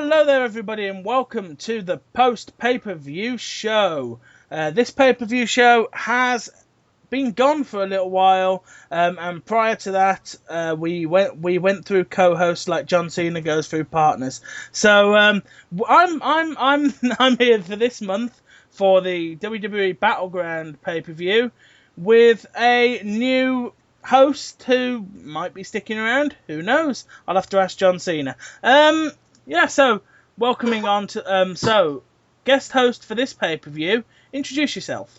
Hello there, everybody, and welcome to the post-pay-per-view show. This pay-per-view show has been gone for a little while, and prior to that, we went through co-hosts like John Cena goes through partners. So I'm here for this month for the WWE Battleground pay-per-view with a new host who might be sticking around. Who knows? I'll have to ask John Cena. So welcoming on to guest host for this pay-per-view. Introduce yourself.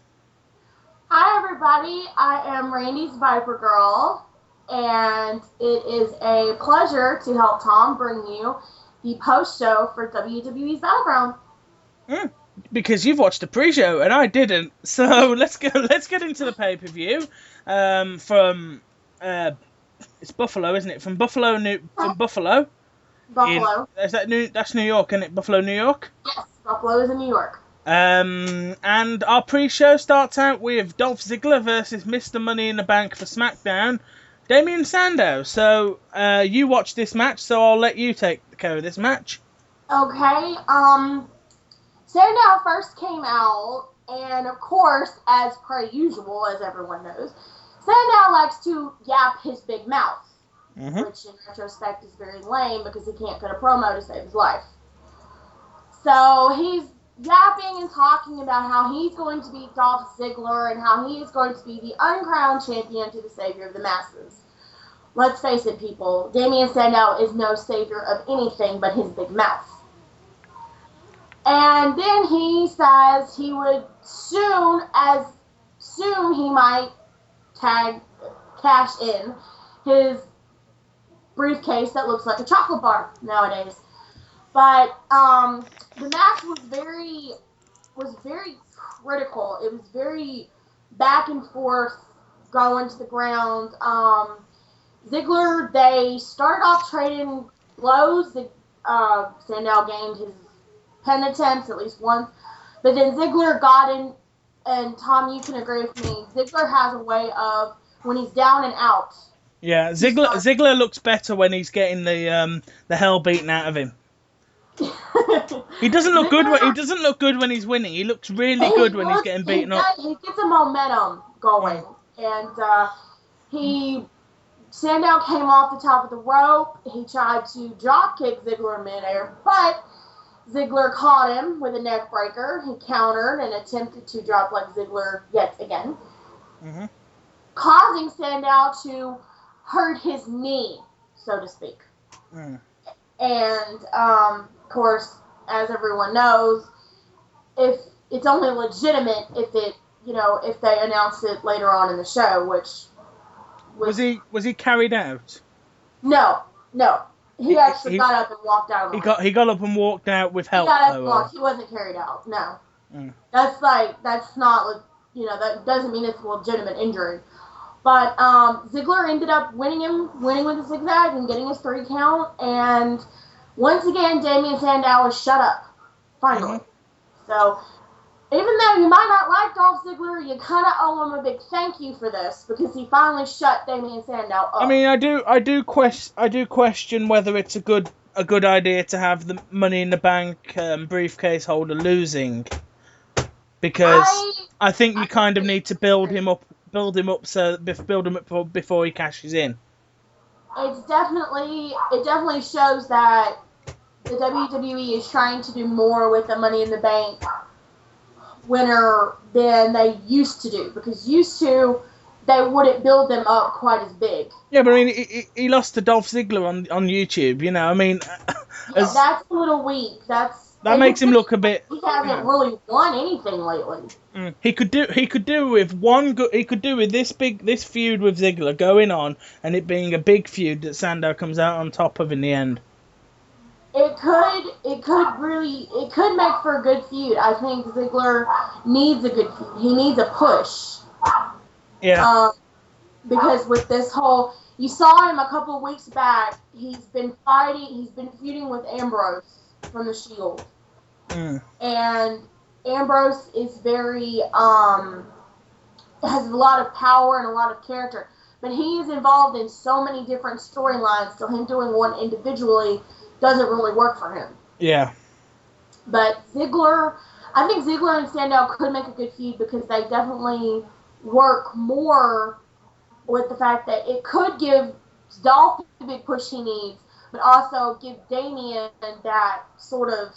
Hi everybody, I am Randy's Viper Girl, and it is a pleasure to help Tom bring you the post show for WWE's Battleground. Because you've watched the pre-show and I didn't, so let's get into the pay-per-view. From it's Buffalo, isn't it? From Buffalo, Buffalo. Buffalo. That's New York, isn't it? Buffalo, New York. Yes, Buffalo is in New York. And our pre-show starts out with Dolph Ziggler versus Mr. Money in the Bank for SmackDown, Damien Sandow. So, you watched this match, so I'll let you take care of this match. Okay, Sandow first came out, and of course, as per usual, as everyone knows, Sandow likes to yap his big mouth, which in retrospect is very lame because he can't cut a promo to save his life. So he's yapping and talking about how he's going to beat Dolph Ziggler and how he is going to be the uncrowned champion to the savior of the masses. Let's face it, people, Damien Sandow is no savior of anything but his big mouth. And then he says he would soon he might cash in his briefcase that looks like a chocolate bar nowadays. But the match was very critical. It was very back and forth, going to the ground. Ziggler, they started off trading blows. Sandow gained his pen attempts at least once, but then Ziggler got in. And Tom, you can agree with me. Ziggler has a way of when he's down and out. Yeah, Ziggler looks better when he's getting the hell beaten out of him. He doesn't look good. He doesn't look good when he's winning. He looks really good when he's getting beaten up. He gets a momentum going, and Sandow came off the top of the rope. He tried to drop kick Ziggler in midair, but Ziggler caught him with a neck breaker. He countered and attempted to drop leg Ziggler yet again, causing Sandow to hurt his knee, so to speak. And of course, as everyone knows, if it's only legitimate if they announce it later on in the show, which was he carried out? No. He actually got up and walked out. He got up and walked out with help. He got up and walked. He wasn't carried out. No. That's not. That doesn't mean it's a legitimate injury. But Ziggler ended up winning with a zigzag and getting his 3 count. And once again, Damien Sandow was shut up. Finally. So even though you might not like Dolph Ziggler, you kind of owe him a big thank you for this because he finally shut Damien Sandow up. I mean, I do question whether it's a good idea to have the Money in the Bank briefcase holder losing, because I think you kind of need to build him up before he cashes in. It definitely shows that the WWE is trying to do more with the Money in the Bank winner than they used to do, because they wouldn't build them up quite as big. Yeah, but I mean, he lost to Dolph Ziggler on YouTube, I mean... that's a little weak. That makes him look a bit... He hasn't really won anything lately. He could do with this feud with Ziggler going on, and it being a big feud that Sandow comes out on top of in the end. It could make for a good feud. I think Ziggler needs a good feud. He needs a push. Yeah. Because with this whole, you saw him a couple of weeks back. He's been feuding with Ambrose from the Shield. And Ambrose is very has a lot of power and a lot of character, but he is involved in so many different storylines. So him doing one individually doesn't really work for him. Yeah. But I think Ziggler and Sandow could make a good feud because they definitely work more with the fact that it could give Dolph the big push he needs, but also give Damian that sort of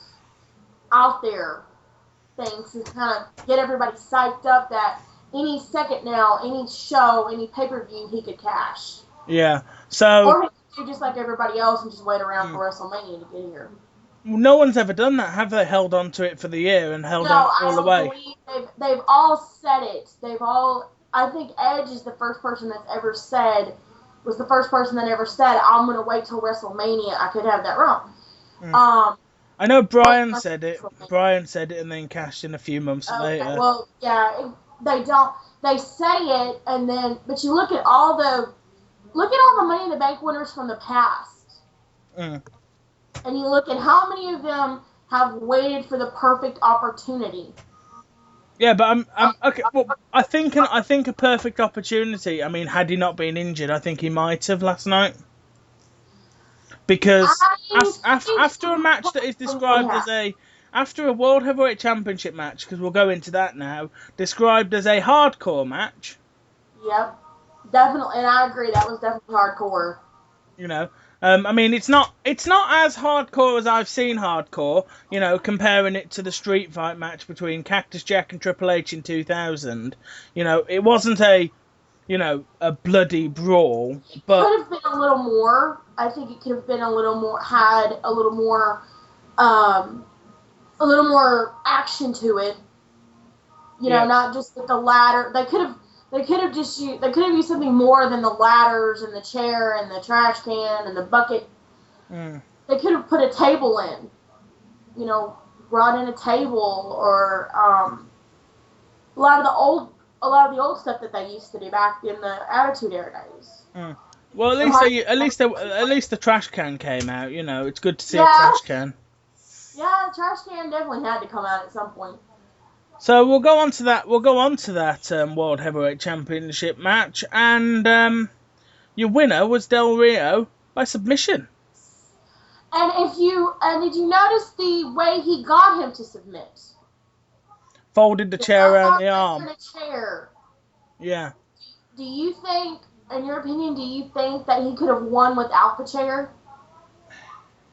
out there thing to kind of get everybody psyched up that any second now, any show, any pay-per-view, he could cash. Yeah. So Or he could do just like everybody else and just wait around for WrestleMania to get here. no one's ever done that, have they? Held on to it for the year and held No, on I all the don't way. believe they've all said it. I think Edge is the first person that's ever said, was the first person that ever said, I'm going to wait till WrestleMania. I could have that wrong. I know Brian said it. Brian said it and then cashed in a few months Okay, later. well, yeah, they don't. They say it, and then, but you look at all the Money in the Bank winners from the past, and you look at how many of them have waited for the perfect opportunity. Yeah, but I'm okay. Well, I think a perfect opportunity. I mean, had he not been injured, I think he might have last night. Because after a match that is described as after a World Heavyweight Championship match, because we'll go into that now, described as a hardcore match. Yep, definitely, and I agree. That was definitely hardcore. You know, I mean, it's not as hardcore as I've seen hardcore. You know, comparing it to the street fight match between Cactus Jack and Triple H in 2000. You know, it wasn't a bloody brawl, but Could have been a little more. I think it could have been a little more. Had a little more action to it. You know, not just with the ladder. They could have used something more than the ladders and the chair and the trash can and the bucket. They could have put a table in. You know, brought in a table or a lot of the old stuff that they used to do back in the Attitude Era days. Well, at least the trash can came out. You know, it's good to see a trash can. Yeah, the trash can definitely had to come out at some point. So we'll go on to that. World Heavyweight Championship match, and your winner was Del Rio by submission. And did you notice the way he got him to submit? Folded the chair around the arm. In a chair. Yeah. Do you think, in your opinion, that he could have won without the chair?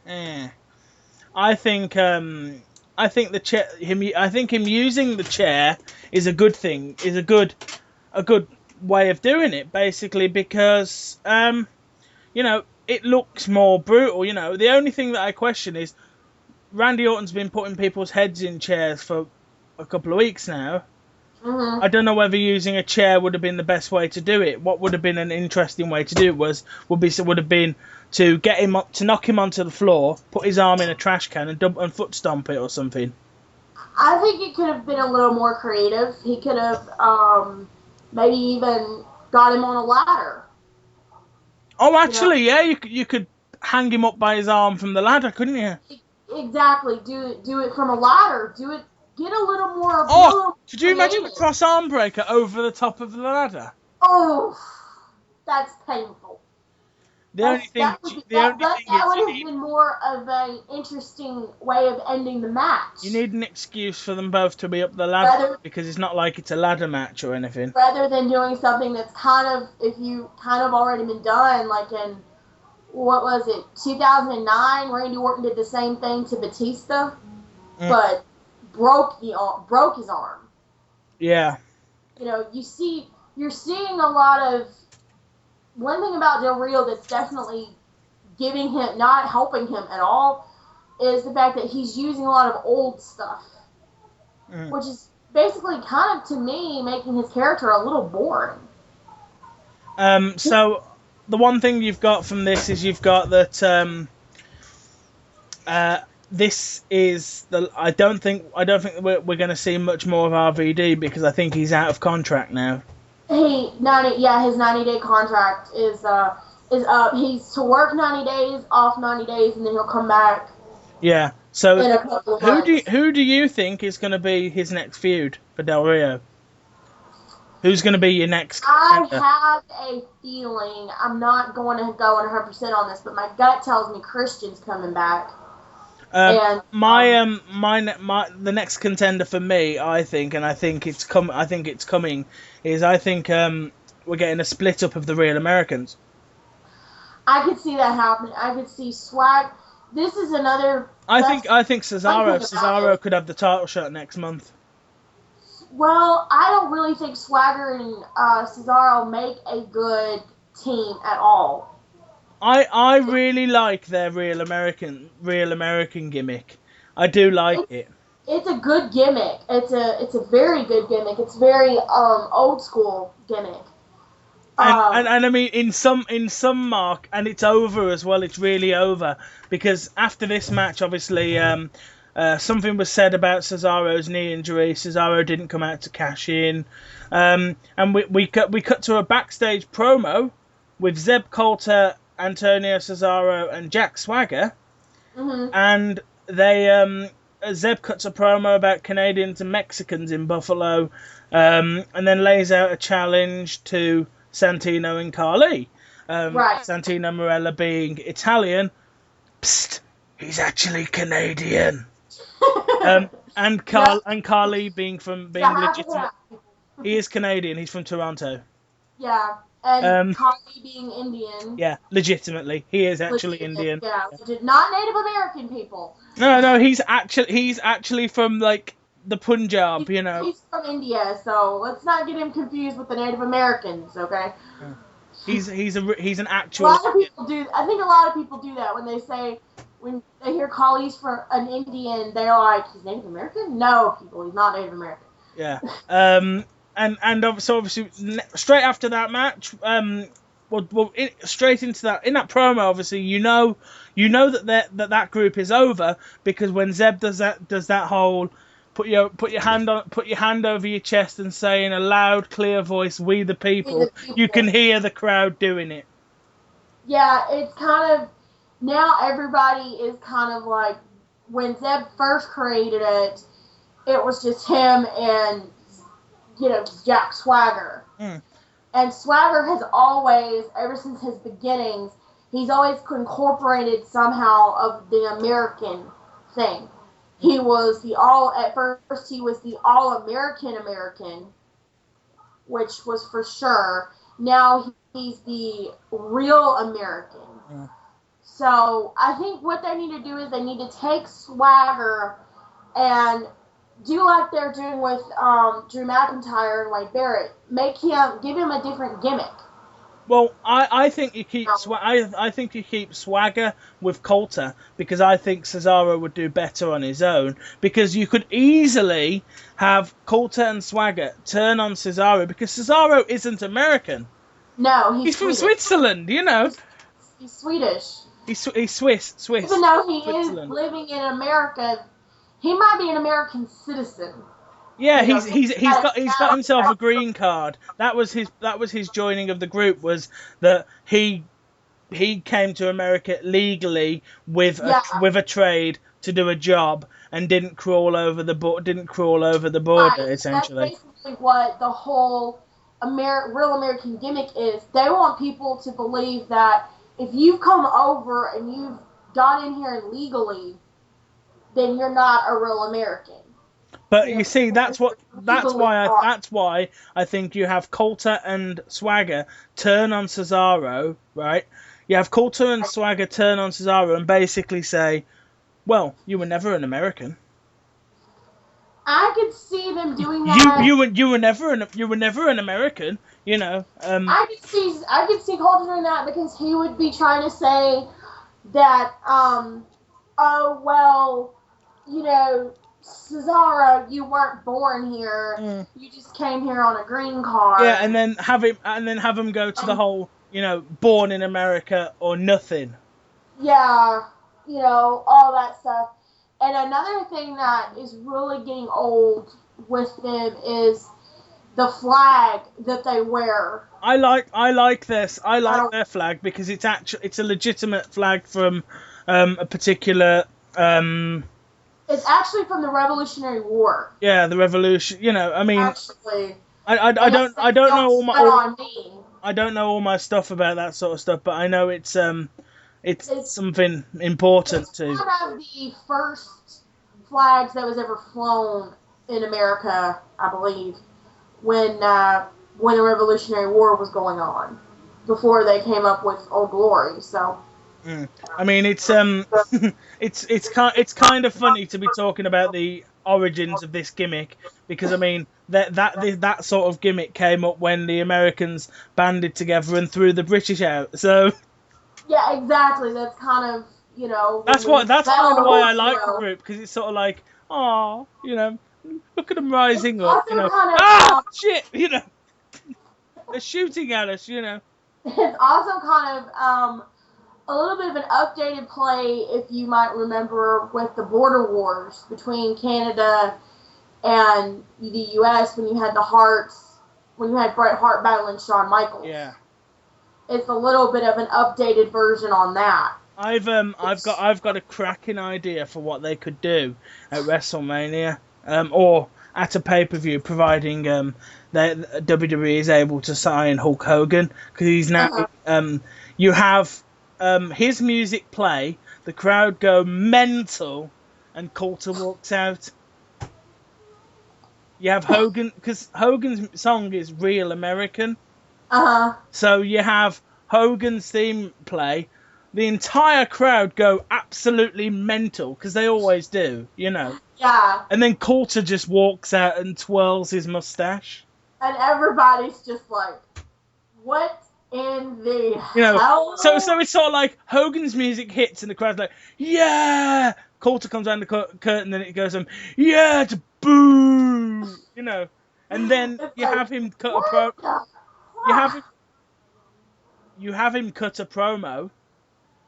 I think the chair. I think him using the chair is a good thing. Is a good way of doing it, basically, because it looks more brutal. You know, the only thing that I question is Randy Orton's been putting people's heads in chairs for a couple of weeks now. I don't know whether using a chair would have been the best way to do it. What would have been an interesting way to do it would have been to get him to knock him onto the floor, put his arm in a trash can, and foot stomp it or something. I think it could have been a little more creative. He could have maybe even got him on a ladder. Oh, actually, yeah, you could hang him up by his arm from the ladder, couldn't you? Exactly. Do it from a ladder. Do it. Get a little more. Oh, could you imagine a cross arm breaker over the top of the ladder? Oh, that's painful. That would have been more of an interesting way of ending the match. You need an excuse for them both to be up the ladder because it's not like it's a ladder match or anything. Rather than doing something that's if you already been done, like in, what was it, 2009, Randy Orton did the same thing to Batista, but broke his arm. Yeah. You know, you're seeing a lot of, one thing about Del Rio that's definitely not helping him at all, is the fact that he's using a lot of old stuff, which is basically kind of, to me, making his character a little boring. So the one thing you've got from this is you've got that this is I don't think we're going to see much more of RVD because I think he's out of contract now. His 90-day contract is up. He's to work 90 days, off 90 days, and then he'll come back. Yeah. So in a couple of months. Who do you think is going to be his next feud for Del Rio? Who's going to be your next? I have a feeling. I'm not going to go 100% on this, but my gut tells me Christian's coming back. And The next contender for me, I think, and I think it's coming, is I think we're getting a split up of the Real Americans. I could see that happening. I could see Swag. This is another. I think one thing about Cesaro it. could have the title shot next month. Well, I don't really think Swagger and Cesaro make a good team at all. I really like their Real American gimmick. I do like it. It's a good gimmick. It's a very good gimmick. It's very old school gimmick. And I mean in some mark, and it's over as well. It's really over because after this match, obviously, something was said about Cesaro's knee injury. Cesaro didn't come out to cash in, and we cut to a backstage promo with Zeb Coulter, Antonio Cesaro, and Jack Swagger, and they Zeb cuts a promo about Canadians and Mexicans in Buffalo, and then lays out a challenge to Santino and Carly. Right. Santino Marella being Italian. Psst, he's actually Canadian. And Carly being legitimate. He is Canadian. He's from Toronto. Yeah, and Carly being Indian. Yeah, legitimately, he is actually Indian. Yeah, not Native American people. No, he's actually from like the Punjab, He's from India, so let's not get him confused with the Native Americans, okay? He's an actual. A lot of people do. I think a lot of people do that when they hear Carly's from an Indian, they're like, he's Native American? No, people, he's not Native American. Yeah. And so obviously straight after that match, straight into that in that promo, obviously you know that group is over because when Zeb does that whole put your hand over your chest and say in a loud, clear voice, "We the people," you can hear the crowd doing it. Yeah, it's kind of now everybody is kind of like when Zeb first created it, it was just him and Jack Swagger. And Swagger has always, ever since his beginnings, he's always incorporated somehow of the American thing. He was at first he was the All-American, which was for sure. Now he's the real American. So I think what they need to do is they need to take Swagger and do like they're doing with Drew McIntyre and Wade Barrett. Give him a different gimmick. Well, I think you keep I think you keep Swagger with Coulter because I think Cesaro would do better on his own because you could easily have Coulter and Swagger turn on Cesaro because Cesaro isn't American. No, he's from Switzerland, He's Swedish. He's Swiss. Even though he is living in America, he might be an American citizen. Yeah, he's got himself a green card. That was his joining of the group, was that he came to America legally with a trade to do a job and didn't crawl over the border essentially. That's basically what the whole real American gimmick is. They want people to believe that if you've come over and you've got in here legally, then you're not a real American. But you see, that's why I think you have Coulter and Swagger turn on Cesaro, right? You have Coulter and Swagger turn on Cesaro and basically say, "Well, you were never an American." I could see them doing that. You were never an American, I could see Coulter doing that because he would be trying to say that, oh well, Cesaro, you weren't born here. You just came here on a green card. Yeah, and then have him go to the whole, born in America or nothing. Yeah, all that stuff. And another thing that is really getting old with them is the flag that they wear. I like this. I like their flag because it's a legitimate flag from a particular. It's actually from the Revolutionary War. Yeah, the Revolution. I mean, actually, I don't know all my stuff about that sort of stuff, but I know it's it's something important It's to. one of the first flags that was ever flown in America, I believe, when the Revolutionary War was going on, before they came up with Old Glory. So. I mean, it's it's kind of funny to be talking about the origins of this gimmick because I mean that sort of gimmick came up when the Americans banded together and threw the British out. So Yeah, exactly. That's kind of that's kind of why I like the hero. group because it's sort of like, oh, look at them It's rising up, also kind of shit, they're shooting at us, it's also kind of a little bit of an updated play, if you might remember, with the border wars between Canada and the U.S. when you had when you had Bret Hart battling Shawn Michaels. Yeah. It's a little bit of an updated version on that. I've got a cracking idea for what they could do at WrestleMania, or at a pay-per-view, providing that WWE is able to sign Hulk Hogan because he's now you have his music play, the crowd go mental, and Coulter walks out. You have Hogan because Hogan's song is Real American. So you have Hogan's theme play, the entire crowd go absolutely mental because they always do, Yeah. And then Coulter just walks out and twirls his mustache. And everybody's just like, what in the hell? So it's sort of like Hogan's music hits and the crowd's like, yeah! Coulter comes down the curtain and it goes, yeah, to boo! And then it's you like, have him cut what a the you have him cut a promo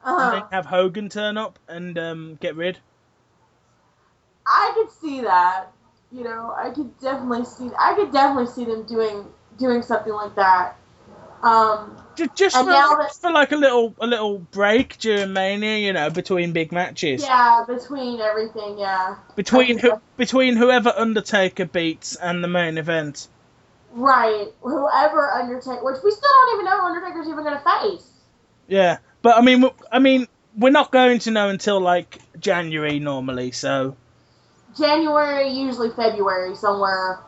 and then have Hogan turn up and get rid. I could see that. I could definitely see them doing something like that. Just for like a little break during Mania, between big matches. Yeah, between everything, yeah. Between whoever Undertaker beats and the main event. Right, whoever Undertaker, which we still don't even know who Undertaker's even going to face. Yeah, but I mean, we're not going to know until like January normally, so. January, usually February, somewhere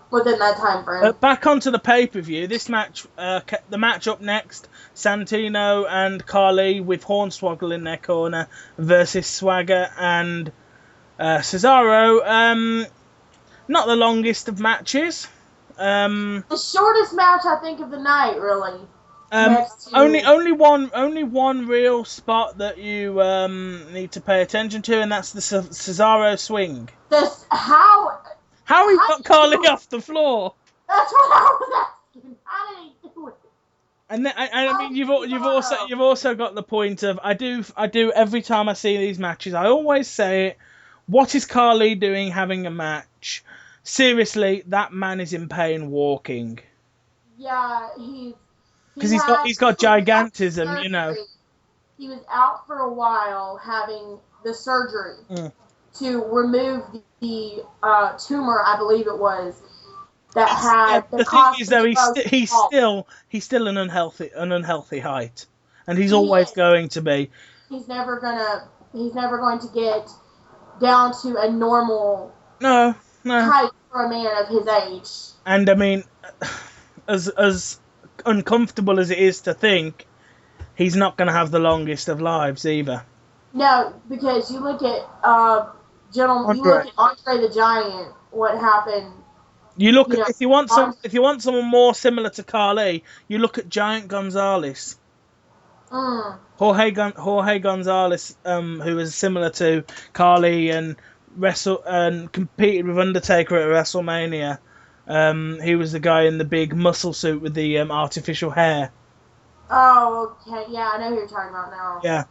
within that time frame. Back onto the pay-per-view. This match, the match up next, Santino and Carly with Hornswoggle in their corner versus Swagger and Cesaro. Not the longest of matches. The shortest match, I think, of the night, really. Only one real spot that you need to pay attention to, and that's the Cesaro swing. How he got Carly off the floor. That's what I was asking. How did he do it? And I mean, you've also got the point of I do every time I see these matches, I always say it. What is Carly doing having a match? Seriously, that man is in pain walking. Yeah, because he's got gigantism, He was out for a while having the surgery to remove the tumor, I believe it was, that had the thing is though he's still an unhealthy height, and he's always going to be. He's never going to get down to a normal height for a man of his age. And I mean, as uncomfortable as it is to think, he's not going to have the longest of lives either. No, because you look at you look at Andre the Giant. What happened? You look at if you want someone more similar to Carly, you look at Giant Gonzalez. Jorge Gonzalez, who was similar to Carly and competed with Undertaker at WrestleMania. He was the guy in the big muscle suit with the artificial hair. Oh, okay. Yeah, I know who you're talking about now. Yeah.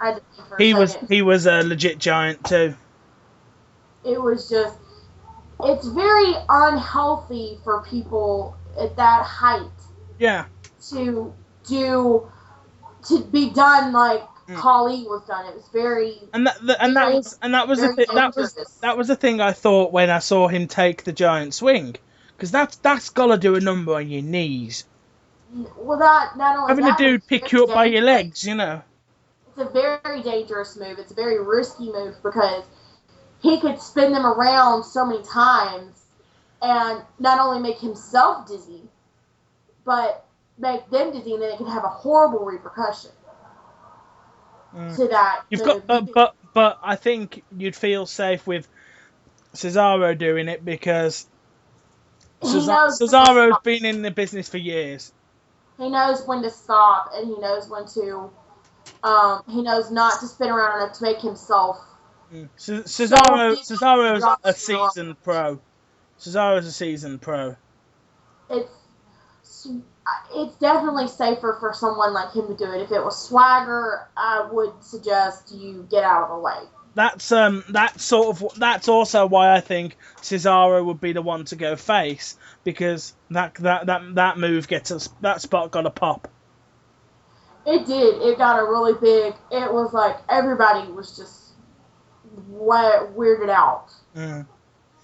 He was a legit giant too. It was just, it's very unhealthy for people at that height. Yeah. To be done like Khali was done. It was very that was the thing I thought when I saw him take the giant swing, because that's gotta do a number on your knees. Well, not only having a dude pick you up by your legs, it's a very dangerous move. It's a very risky move because he could spin them around so many times and not only make himself dizzy, but make them dizzy, and then it could have a horrible repercussion to that You've got, move. but I think you'd feel safe with Cesaro doing it because He knows when to Cesaro's stop. been in the business for years. He knows when to stop, and he knows when to. He knows not to spin around enough to make himself so dizzy he Cesaro's a drops to the wrong. seasoned pro. Cesaro's a seasoned pro. It's it's definitely safer for someone like him to do it. If it was Swagger, I would suggest you get out of the way. That's also why I think Cesaro would be the one to go face, because that move gets us, that spot got a pop. It did. It got a really big. It was like everybody was just weirded out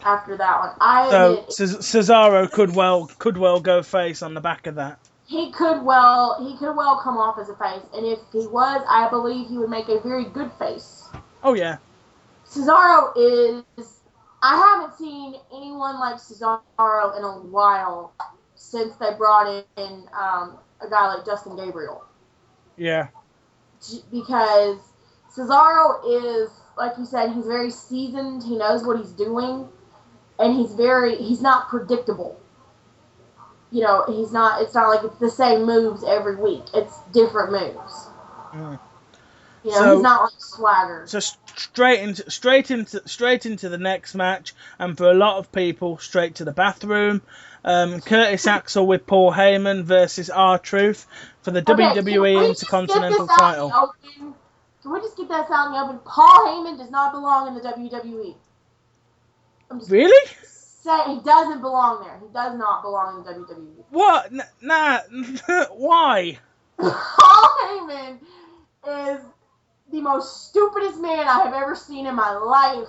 after that one. I So admit Cesaro could well go face on the back of that. he could well come off as a face, and if he was, I believe he would make a very good face. Oh yeah. Cesaro is. I haven't seen anyone like Cesaro in a while since they brought in a guy like Justin Gabriel. Yeah. Because Cesaro is, like you said, he's very seasoned. He knows what he's doing, and he's not predictable. You know, it's not like it's the same moves every week. It's different moves. You know, he's not like Swagger. So straight into the next match, and for a lot of people, straight to the bathroom. Curtis Axel with Paul Heyman versus R-Truth for the WWE Intercontinental title. Can we just get this out in the open? Paul Heyman does not belong in the WWE. Really? He doesn't belong there. He does not belong in the WWE. What? Nah. Why? Paul Heyman is the most stupidest man I have ever seen in my life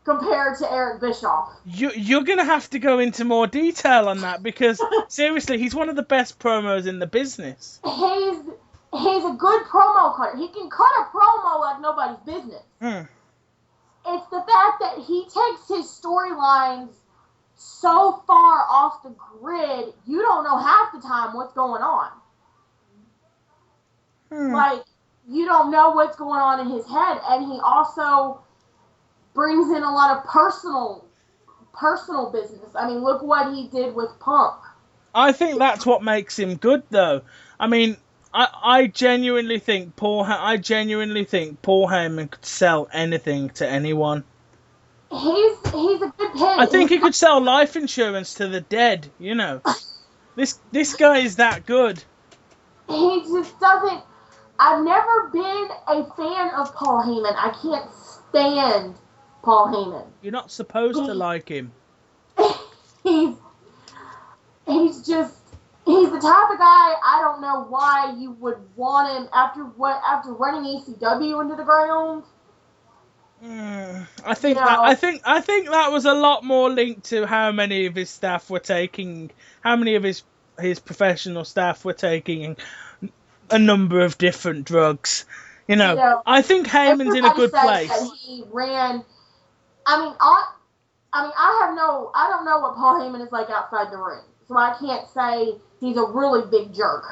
compared to Eric Bischoff. You're going to have to go into more detail on that, because seriously, he's one of the best promos in the business. He's a good promo cutter. He can cut a promo like nobody's business. It's the fact that he takes his storylines so far off the grid, you don't know half the time what's going on. Like, you don't know what's going on in his head, and he also brings in a lot of personal business. I mean, look what he did with Punk. I think that's what makes him good, though. I mean, I genuinely think Paul Heyman could sell anything to anyone. He's a good pick. I think he could sell life insurance to the dead. You know, this guy is that good. He just doesn't. I've never been a fan of Paul Heyman. I can't stand Paul Heyman. You're not supposed to like him. He's the type of guy, I don't know why you would want him after running ECW into the ground. I think that was a lot more linked to how many of his staff were taking, how many of his professional staff were taking a number of different drugs. You know, I think Heyman's in a good place. He ran. I don't know what Paul Heyman is like outside the ring, so I can't say he's a really big jerk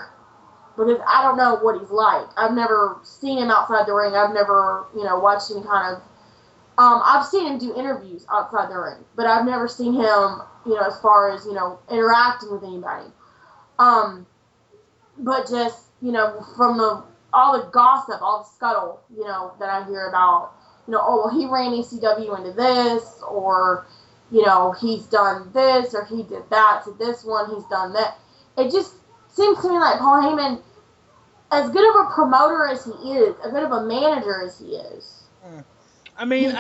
because I don't know what he's like. I've never seen him outside the ring. I've never, watched any kind of. I've seen him do interviews outside the ring, but I've never seen him, as far as interacting with anybody. But just from all the gossip, all the scuttle, that I hear about, oh, well, he ran ECW into this, or, he's done this, or he did that to this one, he's done that. It just seems to me like Paul Heyman, as good of a promoter as he is, as good of a manager as he is. I mean,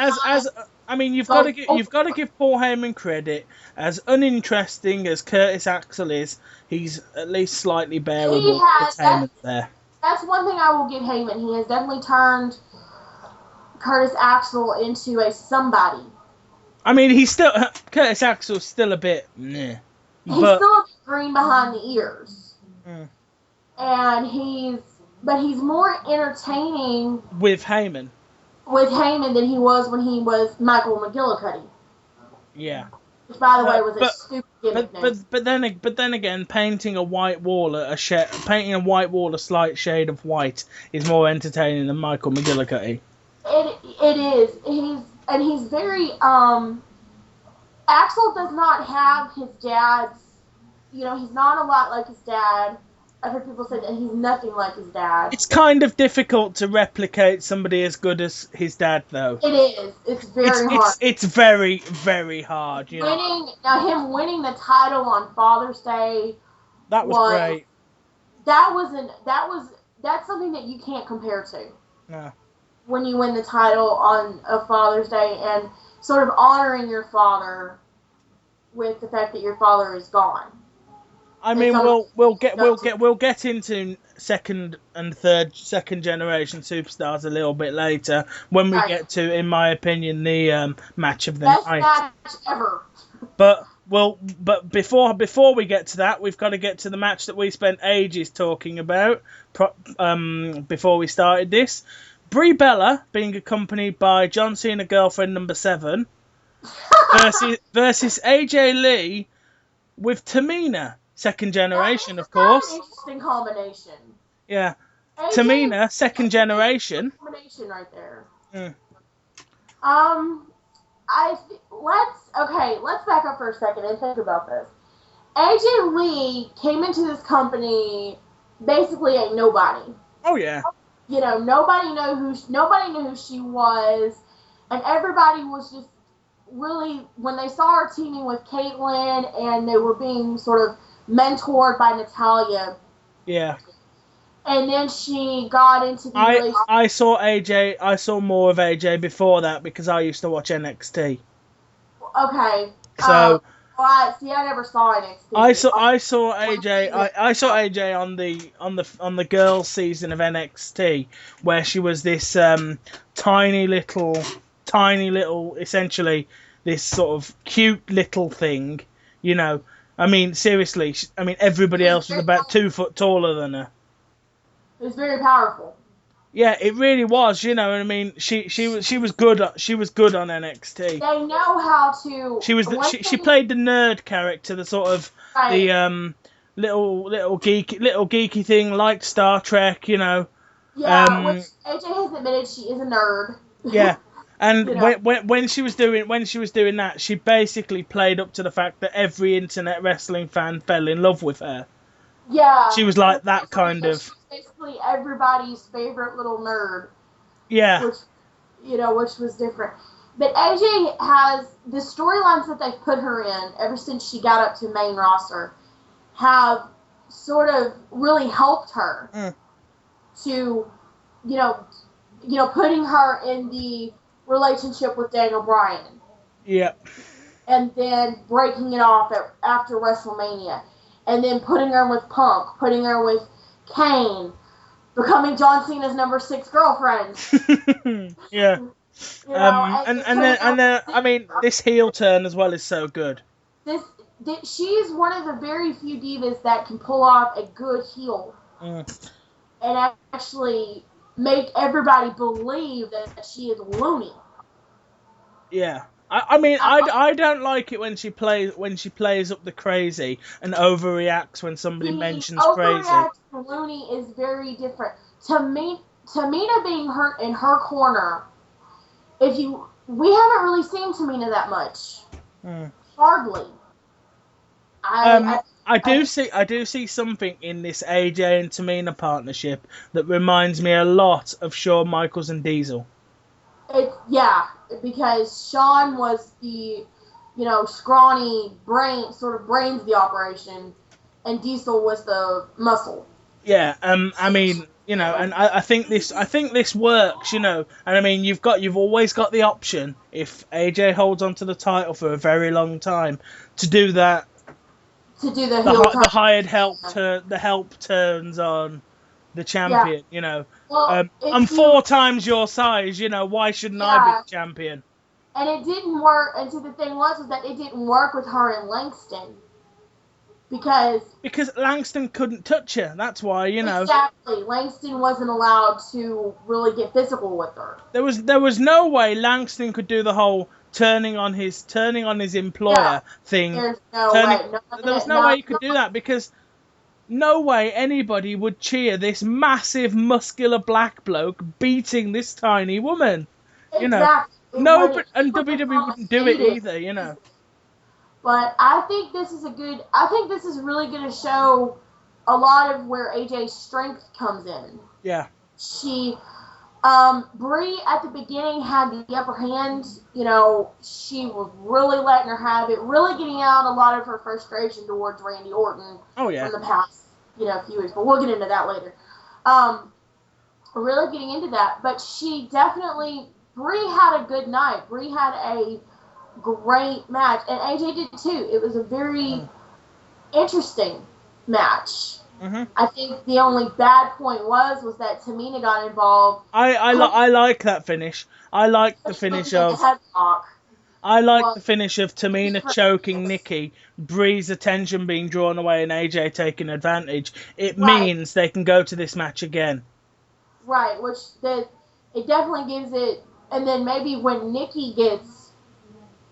you've got to give Paul Heyman credit. As uninteresting as Curtis Axel is, he's at least slightly bearable. There. That's one thing I will give Heyman. He has definitely turned Curtis Axel into a somebody. I mean, Curtis Axel's still a bit meh. He's still a bit green behind the ears. And he's but he's more entertaining with Heyman. With Heyman than he was when he was Michael McGillicuddy. Yeah. Which, by the way, was a stupid gimmick name. But then again, painting a white wall painting a white wall a slight shade of white is more entertaining than Michael McGillicuddy. It is. He's very Axel does not have his dad's. He's not a lot like his dad. I've heard people say that he's nothing like his dad. It's kind of difficult to replicate somebody as good as his dad, though. It is. It's very hard. It's very, very hard. Him winning the title on Father's Day. That was great. That's something that you can't compare to. No. When you win the title on a Father's Day and sort of honoring your father with the fact that your father is gone. I mean, we'll get into second generation superstars a little bit later when we get to, in my opinion, the match of the night. Best match ever. But before we get to that, we've got to get to the match that we spent ages talking about before we started this. Brie Bella being accompanied by John Cena girlfriend number 7 versus AJ Lee with Tamina. Second generation, of course. An interesting combination. Yeah. Tamina, second generation. Combination right there. Mm. Let's back up for a second and think about this. AJ Lee came into this company basically a nobody. Oh yeah. Nobody knew who she was, and everybody was just really, when they saw her teaming with Caitlyn and they were being sort of mentored by Natalya. Yeah. And then she got into the relationship. I saw more of AJ before that because I used to watch NXT. Okay. So I never saw NXT. I saw AJ on the girls season of NXT where she was this tiny little essentially this sort of cute little thing, I mean, seriously. Everybody else was about 2 foot taller than her. It was very powerful. Yeah, it really was. She was good. She was good on NXT. They know how to. She played the nerd character, the sort of the little geeky thing, like Star Trek. Yeah, which AJ has admitted she is a nerd. Yeah. And when she was doing that, she basically played up to the fact that every internet wrestling fan fell in love with her. Yeah. She was like that kind of. Basically everybody's favorite little nerd. Yeah. Which was different. But AJ has the storylines that they've put her in ever since she got up to main roster have sort of really helped her to, putting her in the relationship with Daniel Bryan. Yep. And then breaking it off after WrestleMania. And then putting her with Punk, putting her with Kane, becoming John Cena's number 6 girlfriend. Yeah. And then this heel turn as well is so good. She's one of the very few divas that can pull off a good heel. And actually make everybody believe that she is loony. Yeah. I don't like it when she plays up the crazy and overreacts when somebody mentions crazy. Overreact to loony is very different. Tamina being hurt in her corner. We haven't really seen Tamina that much. Hardly. I do see something in this AJ and Tamina partnership that reminds me a lot of Shawn Michaels and Diesel. Because Shawn was the, scrawny brains of the operation, and Diesel was the muscle. Yeah, and I think this works, and you've always got the option if AJ holds onto the title for a very long time to do that. To do the hired help the help turns on the champion, Well, I'm 4 times your size, why shouldn't I be the champion? And it didn't work. And so the thing was that it didn't work with her and Langston. Because Langston couldn't touch her. That's why, exactly, Langston wasn't allowed to really get physical with her. There was no way Langston could do the whole turning on his employer thing. There's no way. There was no way you could do that, because no way anybody would cheer this massive, muscular black bloke beating this tiny woman. Exactly. No, but and WWE wouldn't do it either. But I think this is really going to show a lot of where AJ's strength comes in. Yeah. Brie at the beginning had the upper hand. She was really letting her have it, really getting out a lot of her frustration towards Randy Orton. Oh yeah. From the past, few weeks, but we'll get into that later. Really getting into that, but Brie had a good night. Brie had a great match, and AJ did too. It was a very interesting match. Mm-hmm. I think the only bad point was that Tamina got involved. I like that finish. I like the finish of the finish of Tamina choking Nikki, Brie's attention being drawn away, and AJ taking advantage. It means they can go to this match again. Right, it definitely gives it, and then maybe when Nikki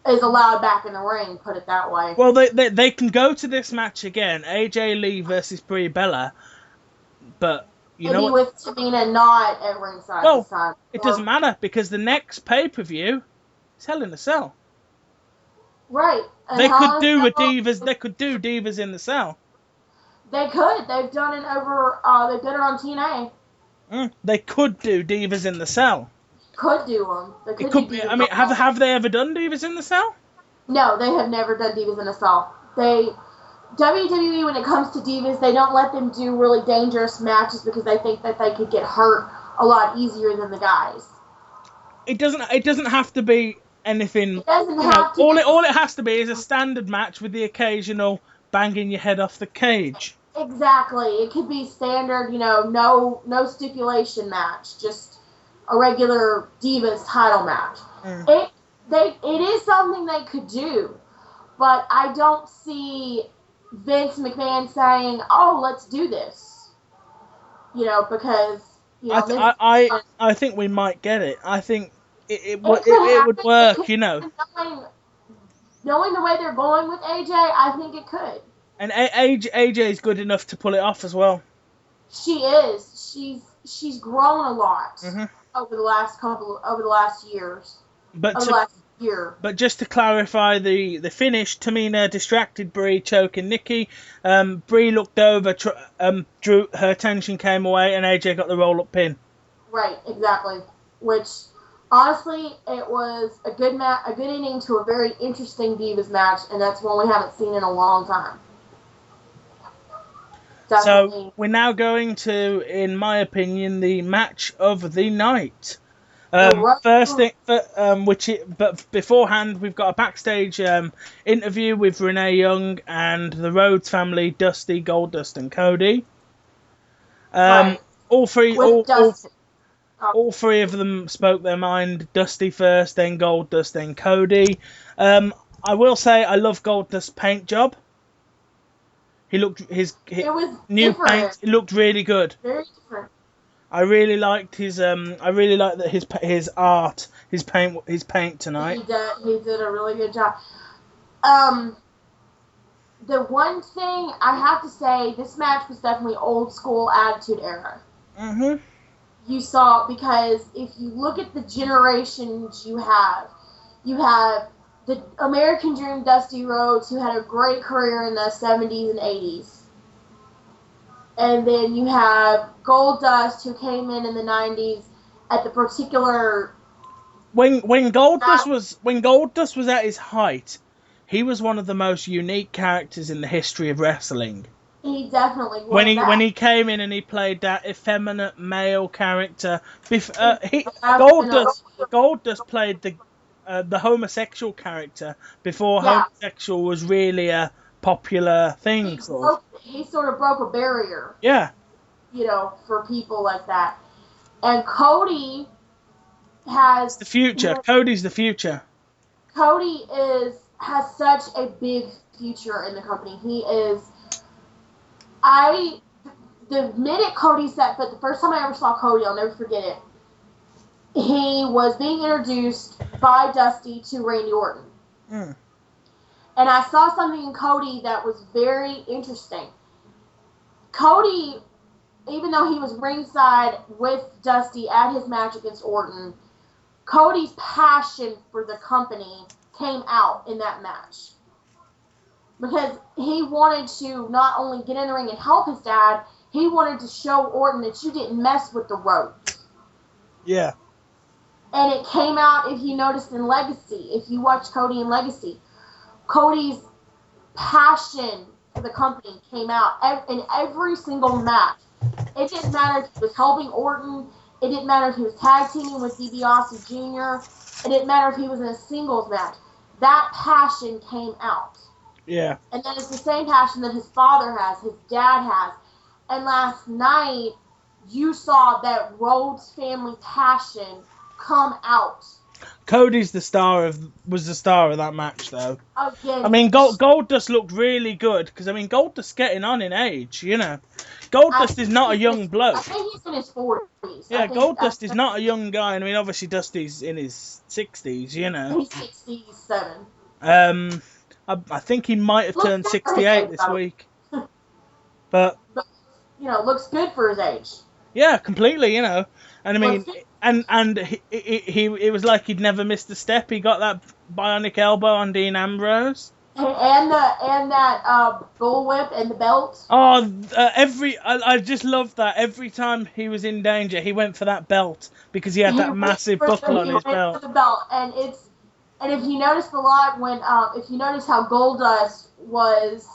is allowed back in the ring, put it that way. Well, they can go to this match again, AJ Lee versus Brie Bella, but maybe with Tamina not at ringside this time. It doesn't matter, because the next pay-per-view is Hell in a Cell. Right. And they could do Divas in the Cell. They could. They've done it they've done it on TNA. They could do Divas in the Cell. Could do them. It could be. I mean, have they ever done Divas in the Cell? No, they have never done Divas in the Cell. WWE, when it comes to Divas, they don't let them do really dangerous matches because they think that they could get hurt a lot easier than the guys. It doesn't have to be anything. It doesn't have to. All it has to be is a standard match with the occasional banging your head off the cage. Exactly. It could be standard, no stipulation match, just a regular Divas title match. It is something they could do, but I don't see Vince McMahon saying, "Oh, let's do this," because I think we might get it. I think it would work, Knowing the way they're going with AJ, I think it could. And AJ is good enough to pull it off as well. She is. She's grown a lot over the last years. Last year. But just to clarify the finish, Tamina distracted Brie, choking Nikki. Brie looked over, drew her attention, came away, and AJ got the roll-up pin. Right, exactly. Which, honestly, it was a good ending to a very interesting Divas match, and that's one we haven't seen in a long time. Definitely. So we're now going to, in my opinion, the match of the night. First thing, but beforehand, we've got a backstage interview with Renee Young and the Rhodes family, Dusty, Goldust, and Cody. All three of them spoke their mind. Dusty first, then Goldust, then Cody. I will say I love Goldust's paint job. He looked new paint. It looked really good. Very different. I really liked his his art, his paint tonight. He did a really good job. The one thing I have to say, this match was definitely old school Attitude Era. Mhm. You saw, because if you look at the generations you have the American Dream, Dusty Rhodes, who had a great career in the 70s and 80s. And then you have Goldust, who came in the 90s at the particular... When Goldust was at his height, he was one of the most unique characters in the history of wrestling. He definitely was. When he came in and he played that effeminate male character, Goldust played the homosexual character before homosexual was really a popular thing. He sort of broke a barrier. Yeah. For people like that. And Cody has... the future. Cody's the future. Cody has such a big future in the company. He is The minute Cody set foot, the first time I ever saw Cody, I'll never forget it. He was being introduced by Dusty to Randy Orton. Mm. And I saw something in Cody that was very interesting. Cody, even though he was ringside with Dusty at his match against Orton, Cody's passion for the company came out in that match. Because he wanted to not only get in the ring and help his dad, he wanted to show Orton that you didn't mess with the ropes. Yeah. And it came out, if you noticed, in Legacy. If you watch Cody in Legacy, Cody's passion for the company came out in every single match. It didn't matter if he was helping Orton. It didn't matter if he was tag teaming with DiBiase Jr. It didn't matter if he was in a singles match. That passion came out. Yeah. And then it's the same passion that his father has, his dad has. And last night, you saw that Rhodes family passion come out. Cody's was the star of that match, though. Again. I mean, Goldust looked really good because I mean, Goldust's getting on in age, you know. Goldust is not a young bloke. I think he's in his 40s. Yeah, Goldust is not a young guy. I mean, obviously Dusty's in his 60s, you know. He's 67. I think he might have turned 68 this week. But you know, looks good for his age. Yeah, completely, you know. And I mean, and he was like he'd never missed a step. He got that bionic elbow on Dean Ambrose. And that bullwhip and the belt. Oh, I just loved that. Every time he was in danger, he went for that belt because he had that massive buckle on his belt. For the belt, and if you noticed a lot when if you notice how Goldust was,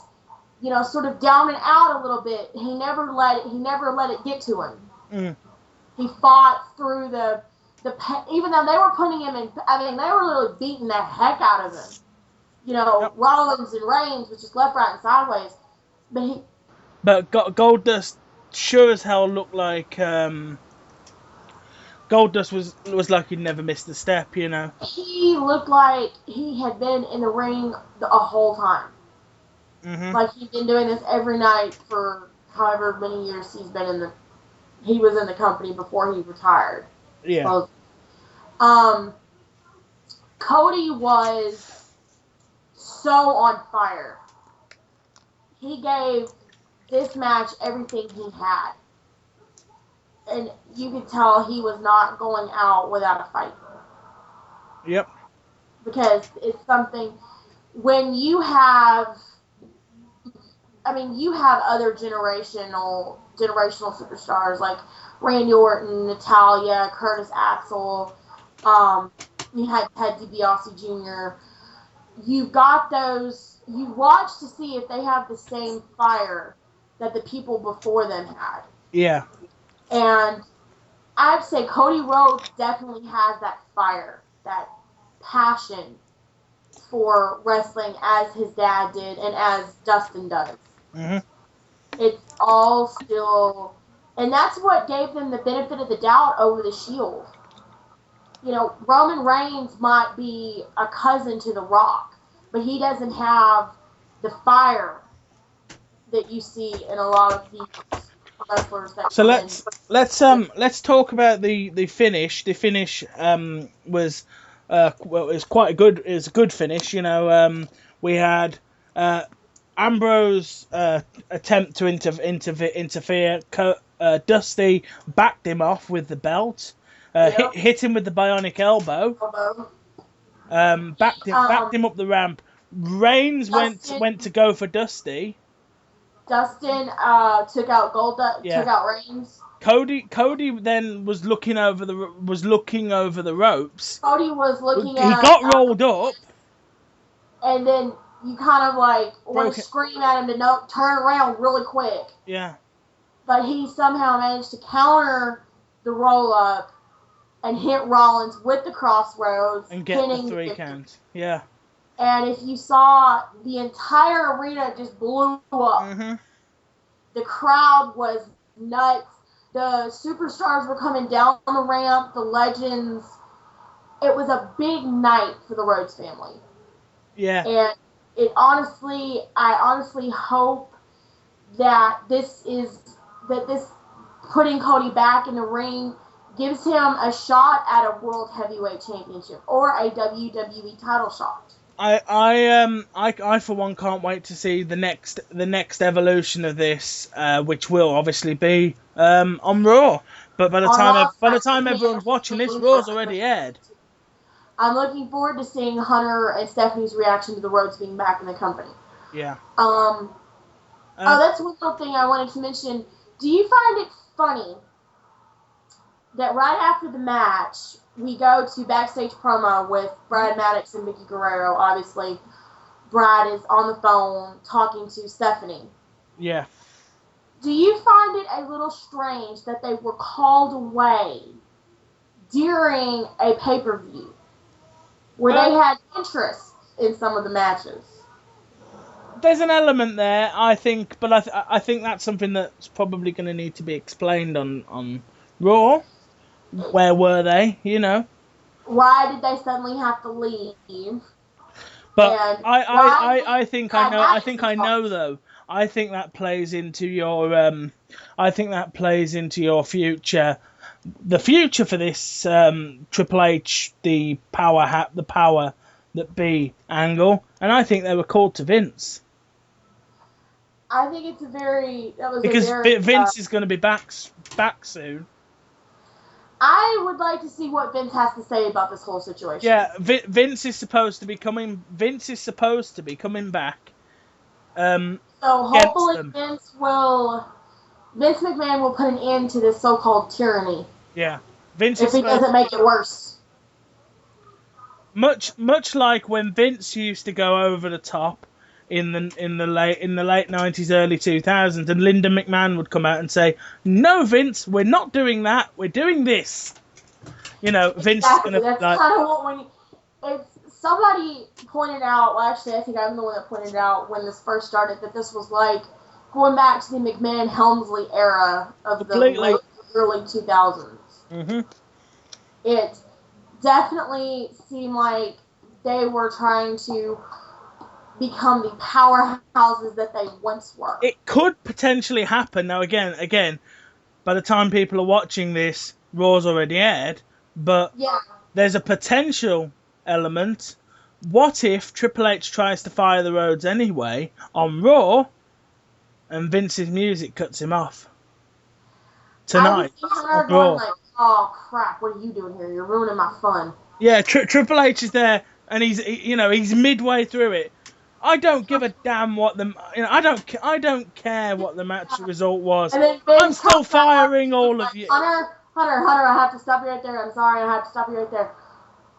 you know, sort of down and out a little bit, he never let it get to him. Mm. He fought through the even though they were putting him in. I mean, they were literally beating the heck out of him. You know, yep. Rollins and Reigns, which is left, right, and sideways. But Goldust sure as hell looked like Goldust was like he'd never missed a step, you know. He looked like he had been in the ring a whole time. Mm-hmm. Like he'd been doing this every night for however many years he was in the company before he retired. Yeah. Cody was so on fire. He gave this match everything he had. And you could tell he was not going out without a fight. Yep. Because it's something, when you have, I mean, you have other generational superstars like Randy Orton, Natalya, Curtis Axel, you had DiBiase Jr., you've got those, you watch to see if they have the same fire that the people before them had. Yeah. And I'd say Cody Rhodes definitely has that fire, that passion for wrestling as his dad did and as Dustin does. Mm-hmm. It's all still, and that's what gave them the benefit of the doubt over the Shield. You know, Roman Reigns might be a cousin to The Rock, but he doesn't have the fire that you see in a lot of these wrestlers that so let's talk about the finish. The finish was well, it was quite a good. It was a good finish. You know, we had Ambrose attempt to interfere. Dusty backed him off with the belt. Hit him with the bionic elbow. Backed him up the ramp. Reigns went to go for Dusty. Dustin took out took out Reigns. Cody then was looking over the ropes. Cody was looking He got rolled up. And then you kind of like want to scream at him to turn around really quick. Yeah. But he somehow managed to counter the roll up and hit Rollins with the crossroads and get the 3 count. Yeah. And if you saw, the entire arena just blew up. Mm-hmm. The crowd was nuts. The superstars were coming down the ramp, the legends. It was a big night for the Rhodes family. Yeah. And I honestly hope that this putting Cody back in the ring gives him a shot at a World Heavyweight Championship or a WWE title shot. I for one can't wait to see the next evolution of this, which will obviously be on Raw. But by the time everyone's watching this, Raw's already aired. I'm looking forward to seeing Hunter and Stephanie's reaction to the Rhodes being back in the company. Yeah. That's one little thing I wanted to mention. Do you find it funny that right after the match, we go to backstage promo with Brad Maddox and Vicky Guerrero? Obviously, Brad is on the phone talking to Stephanie. Yeah. Do you find it a little strange that they were called away during a pay-per-view where they had interest in some of the matches? There's an element there, I think, but I think that's something that's probably going to need to be explained on Raw. Where were they? You know. Why did they suddenly have to leave? But I think I know. I think I know though. I think that plays into your future. The future for this Triple H, the power that be angle, and I think they were called to Vince. I think it's because Vince is going to be back soon. I would like to see what Vince has to say about this whole situation. Yeah, Vince is supposed to be coming. Vince is supposed to be coming back. So hopefully Vince McMahon will put an end to this so-called tyranny. Yeah, if he doesn't make it worse. Much like when Vince used to go over the top in the late 90s, early 2000s, and Linda McMahon would come out and say, "No, Vince, we're not doing that. We're doing this." You know, Vince is gonna. That's kind of what somebody pointed out. Well, actually, I think I'm the one that pointed out when this first started that this was like going back to the McMahon Helmsley era of the early 2000s. Mm-hmm. It definitely seemed like they were trying to become the powerhouses that they once were. It could potentially happen. Now, again, by the time people are watching this, Raw's already aired, but there's a potential element. What if Triple H tries to fire the Rhodes anyway on Raw, and Vince's music cuts him off tonight on Raw? Like, oh crap! What are you doing here? You're ruining my fun. Yeah, Triple H is there, and he's midway through it. I don't give a damn what I don't care what the match result was. I'm still firing all of you. Hunter, I have to stop you right there. I'm sorry, I have to stop you right there.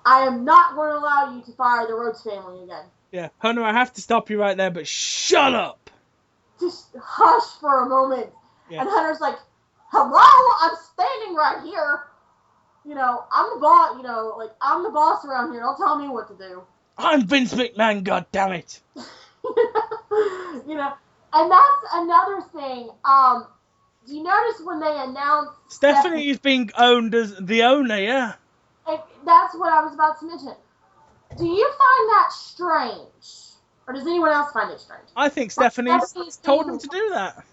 I am not going to allow you to fire the Rhodes family again. Yeah, Hunter, I have to stop you right there, but shut up. Just hush for a moment. Yeah. And Hunter's like, "Hello, I'm standing right here. You know, I'm the boss. I'm the boss around here. Don't tell me what to do." I'm Vince McMahon, goddammit. And that's another thing. Do you notice when they announced Stephanie is being owned as the owner, yeah? That's what I was about to mention. Do you find that strange? Or does anyone else find it strange? I think Stephanie's told him to do that.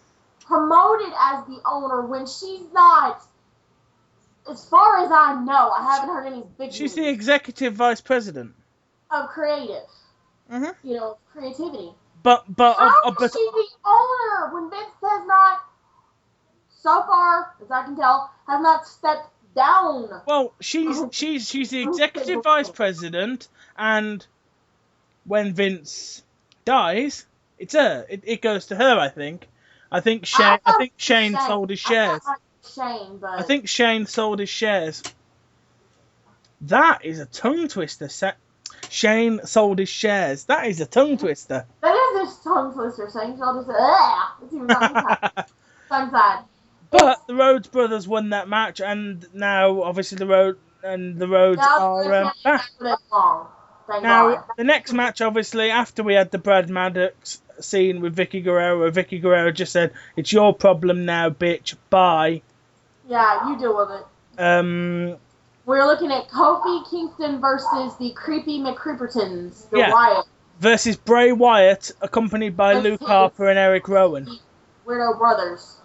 Promoted as the owner when she's not. As far as I know, I haven't heard any big She's the executive vice president. Of creative. Mm-hmm. Creativity. But how is she the owner when Vince has not, so far as I can tell, has not stepped down? Well, she's the executive vice president, and when Vince dies, it's her. It goes to her. I think Shane sold his shares. I think Shane sold his shares. That is a tongue twister. Shane sold his shares. That is a tongue twister. That is a tongue twister. Shane sold his It's even tongue tied. But the Rhodes brothers won that match, and now obviously the Rhodes are back. Now the next match, obviously, after we had the Brad Maddox scene with Vicky Guerrero, where Vicky Guerrero just said, "It's your problem now, bitch. Bye." Yeah, you deal with it. We're looking at Kofi Kingston versus the Creepy McCreepertons, Wyatt. Versus Bray Wyatt, accompanied by Luke Harper and Eric Rowan. Weirdo brothers.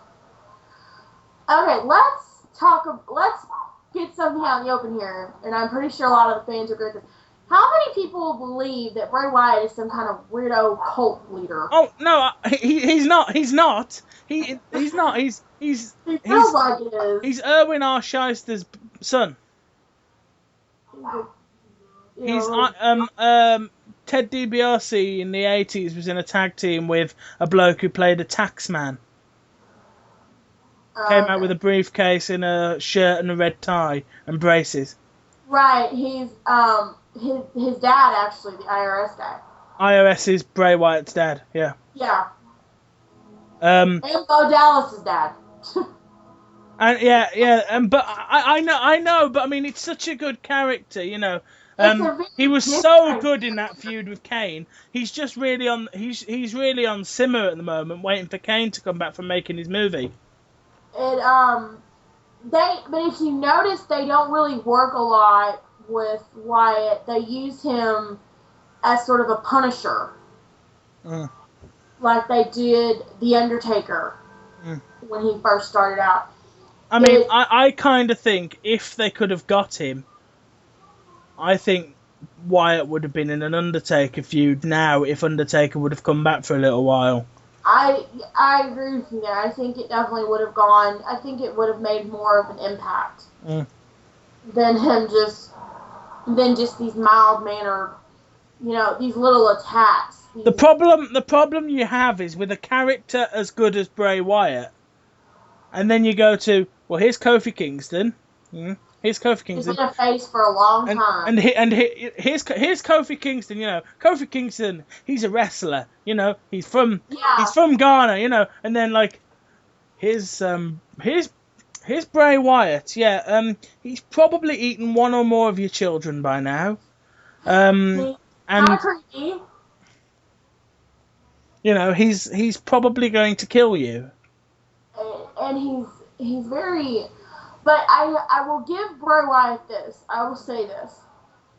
Okay, let's get something out in the open here, and I'm pretty sure a lot of the fans agree with this. How many people believe that Bray Wyatt is some kind of weirdo cult leader? Oh no, he's not. He's not. He's not. He feels like it is. He's Erwin R. Shyster's son. He's Ted DiBiase in the 80s was in a tag team with a bloke who played a taxman. Came out with a briefcase and a shirt and a red tie and braces. Right, he's his dad actually, the IRS guy. IRS is Bray Wyatt's dad, yeah. Yeah. And Bo Dallas's dad. And but I know, but I mean it's such a good character, you know. He was so good in that feud with Kane. He's just really on. He's really on simmer at the moment, waiting for Kane to come back from making his movie. But if you notice, they don't really work a lot with Wyatt. They use him as sort of a punisher, like they did The Undertaker when he first started out. I mean, I kind of think if they could have got him, I think Wyatt would have been in an Undertaker feud now if Undertaker would have come back for a little while. I agree with you there. I think it definitely would have gone. I think it would have made more of an impact than just these mild mannered, these little attacks. The problem you have is with a character as good as Bray Wyatt, and then you go to, well, here's Kofi Kingston. Here's Kofi Kingston. He's been a face for a long time. Here's Kofi Kingston. Kofi Kingston. He's a wrestler. He's from Ghana. And then here's Bray Wyatt. Yeah. He's probably eaten one or more of your children by now. He's probably going to kill you. And he's very. But I will give Bray Wyatt this. I will say this.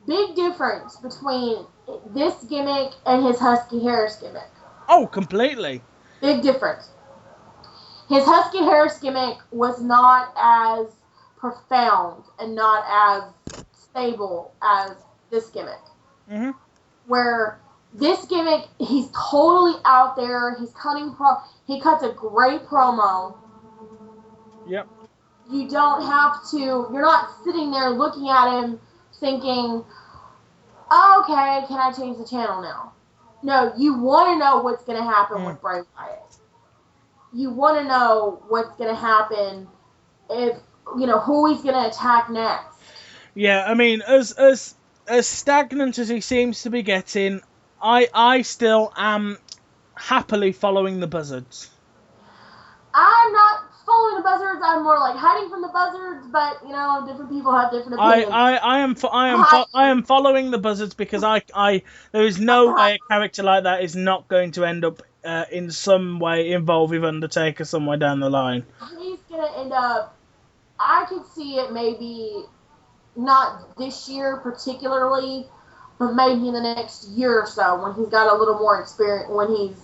Big difference between this gimmick and his Husky Harris gimmick. Oh, completely. Big difference. His Husky Harris gimmick was not as profound and not as stable as this gimmick. Mm-hmm. Where this gimmick, he's totally out there. He cuts a great promo. Yep. You don't have to, you're not sitting there looking at him thinking, oh, okay, can I change the channel now? No, you want to know what's going to happen with Bray Wyatt. You want to know what's going to happen if, who he's going to attack next. Yeah, I mean, as stagnant as he seems to be getting, I still am happily following the buzzards. I'm not following the buzzards. I'm more like hiding from the buzzards, but different people have different opinions. I am following the buzzards because there is no way a character like that is not going to end up in some way involved with Undertaker somewhere down the line. He's gonna end up. I could see it maybe not this year particularly, but maybe in the next year or so when he's got a little more experience, when he's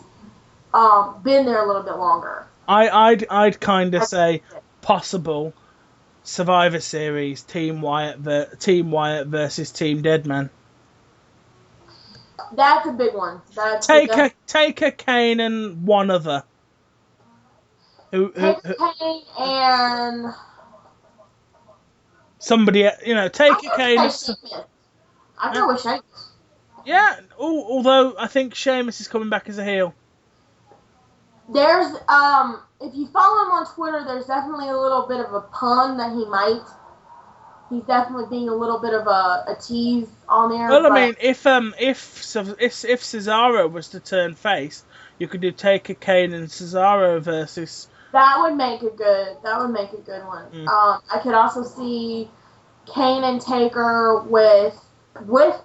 been there a little bit longer. I'd kind of say possible Survivor Series Team Wyatt versus Team Deadman. That's a big one. Taker, Kane, and one other. Kane and somebody, Taker, Kane. I go with Sheamus. Yeah, although I think Sheamus is coming back as a heel. There's, if you follow him on Twitter, there's definitely a little bit of a pun that he might. He's definitely being a little bit of a tease on there. Well, I mean, if Cesaro was to turn face, you could do Taker, Kane, and Cesaro versus. That would make a good one. I could also see Kane and Taker with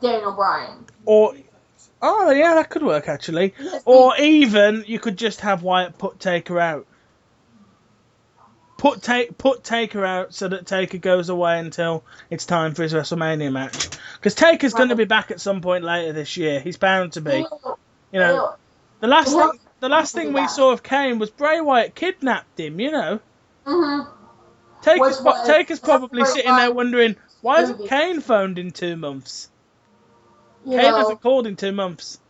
Daniel Bryan. Oh, yeah, that could work, actually. Or even, you could just have Wyatt put Taker out. Put Taker out so that Taker goes away until it's time for his WrestleMania match. Because Taker's going to be back at some point later this year. He's bound to be. The the last thing we saw of Kane was Bray Wyatt kidnapped him. You know. Mm-hmm. Taker's probably sitting there wondering, why hasn't movie. Kane phoned in 2 months? You Kane know, hasn't called in 2 months.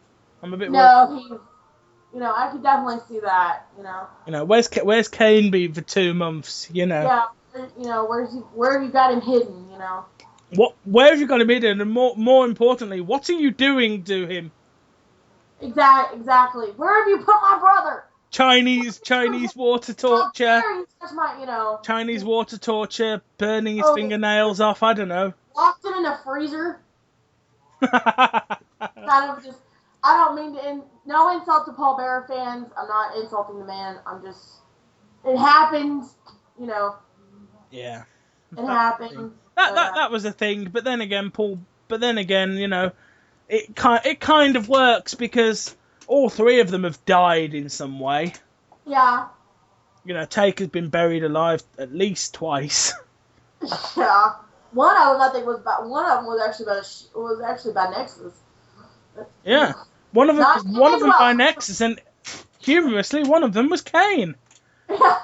I'm a bit worried. no, he's. You know, I could definitely see that. You know. You know, where's Kane been for 2 months? You know. Yeah. You know, where have you got him hidden? You know. Where have you got him hidden? And more importantly, what are you doing to him? Exactly. Where have you put my brother? Chinese water torture. You know. Chinese water torture, burning his fingernails off. I don't know. Locked him in a freezer. Kind of just. I don't mean to. No insult to Paul Bearer fans. I'm not insulting the man. I'm just. It happens. You know. Yeah. It happened. That was a thing. But then again, you know, it kind of works because all 3 of them have died in some way. Yeah. You know, Taker's been buried alive at least twice. Yeah. One of them, I think, was actually by Nexus. Yeah. One of them by Nexus, and humorously, one of them was Kane. Yeah.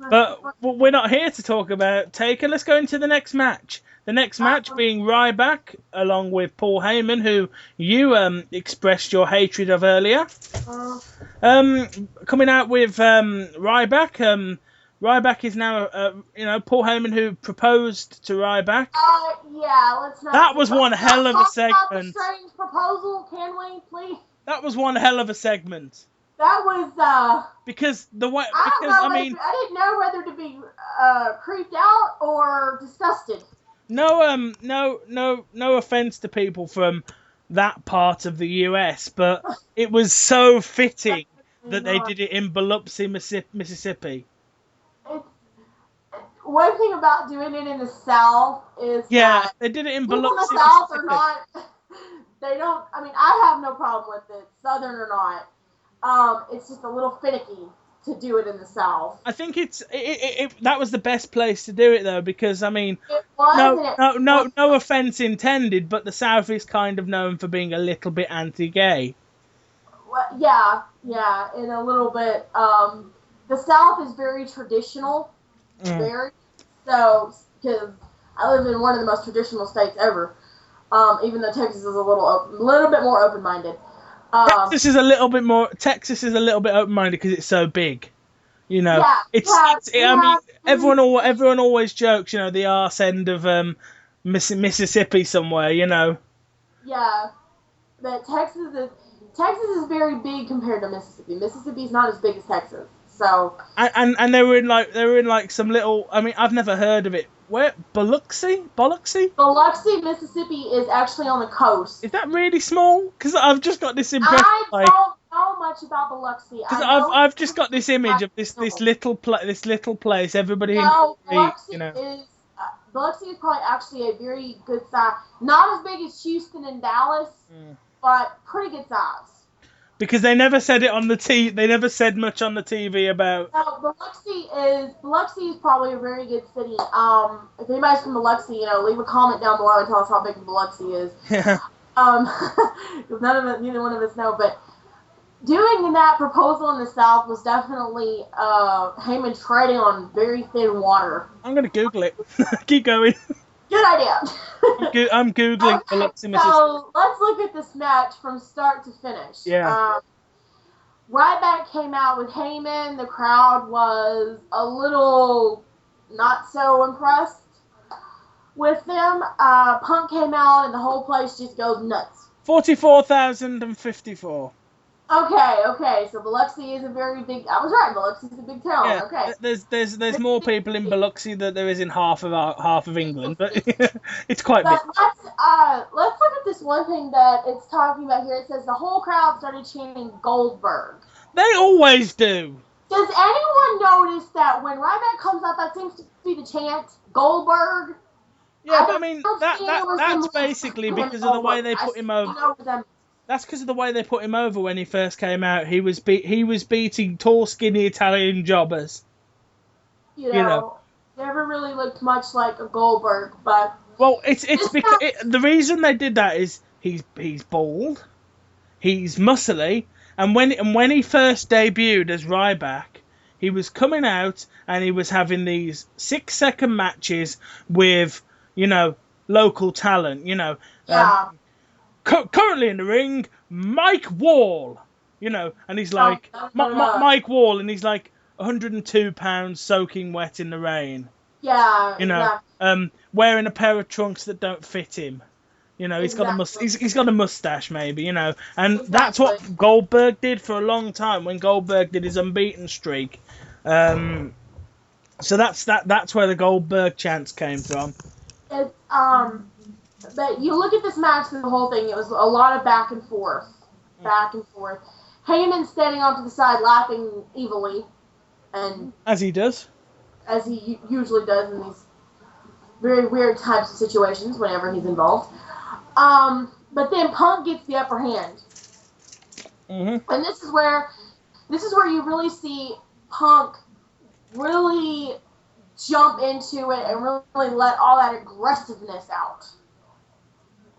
But we're not here to talk about Taker. Let's go into the next match. The next match being Ryback, along with Paul Heyman, who you expressed your hatred of earlier. Coming out with Ryback. Ryback is now, Paul Heyman, who proposed to Ryback. Yeah, let's not. That was one hell of a segment. About the strange proposal, can we, please? That was one hell of a segment. That was because I didn't know whether to be creeped out or disgusted. No offense to people from that part of the US, but it was so fitting that they did it in Biloxi, Mississippi. One thing about doing it in the South is that they did it in people Biloxi, in the South Mississippi. are not. They don't. I mean, I have no problem with it, Southern or not. It's just a little finicky to do it in the South. I think that was the best place to do it though, because I mean, it was, no offense intended, but the South is kind of known for being a little bit anti-gay. Well, yeah, and a little bit. The South is very traditional, very so because I live in one of the most traditional states ever. Even though Texas is a little bit more open-minded. Texas is a little bit open-minded because it's so big. You know, everyone always jokes, you know, the arse end of Mississippi somewhere, you know. Yeah, but Texas is very big compared to Mississippi. Mississippi's not as big as Texas, so. And they were in like some little. I mean, I've never heard of it. Where Biloxi? Biloxi, Mississippi is actually on the coast. Is that really small? Because I've just got this impression. I don't know much about Biloxi. Because I've just got this image of this little place. Everybody. Biloxi is probably actually a very good size. Not as big as Houston and Dallas, but pretty good size. Because they never said it on the They never said much on the TV about. No, Biloxi is probably a very good city. If anybody's from Biloxi, you know, leave a comment down below and tell us how big Biloxi is. Yeah. Because neither one of us know. But doing that proposal in the South was definitely Heyman treading on very thin water. I'm gonna Google it. Keep going. Good idea. I'm Googling Biloxi, Mississippi. So let's look at this match from start to finish. Yeah. Ryback came out with Heyman. The crowd was a little not so impressed with them. Punk came out and the whole place just goes nuts. 44,054. Okay. So Biloxi is a very big. I was right. Biloxi is a big town. Yeah, okay. There's more people in Biloxi than there is in half of England, but it's quite big. Let's look at this one thing that it's talking about here. It says the whole crowd started chanting Goldberg. They always do. Does anyone notice that when Ryback comes out, that seems to be the chant Goldberg? Yeah, but I mean that's basically because of the way they put him over. That's because of the way they put him over when he first came out. He was beating tall, skinny Italian jobbers. You know, never really looked much like a Goldberg, but. Well, it's because the reason they did that is he's bald, he's muscly, And when he first debuted as Ryback, he was coming out and he was having these 6-second matches with, local talent. Yeah. Currently in the ring, Mike Wall. And he's like Mike Wall, and he's like 102 pounds, soaking wet in the rain. Yeah, exactly. Wearing a pair of trunks that don't fit him. He's got he's got a mustache, maybe. And that's Exactly. what Goldberg did for a long time when Goldberg did his unbeaten streak. So that's where the Goldberg chance came from. It's but you look at this match and the whole thing. It was a lot of back and forth, back and forth. Heyman standing off to the side, laughing evilly, and as he does, as he usually does in these very weird types of situations whenever he's involved. But then Punk gets the upper hand, and this is where you really see Punk really jump into it and really let all that aggressiveness out.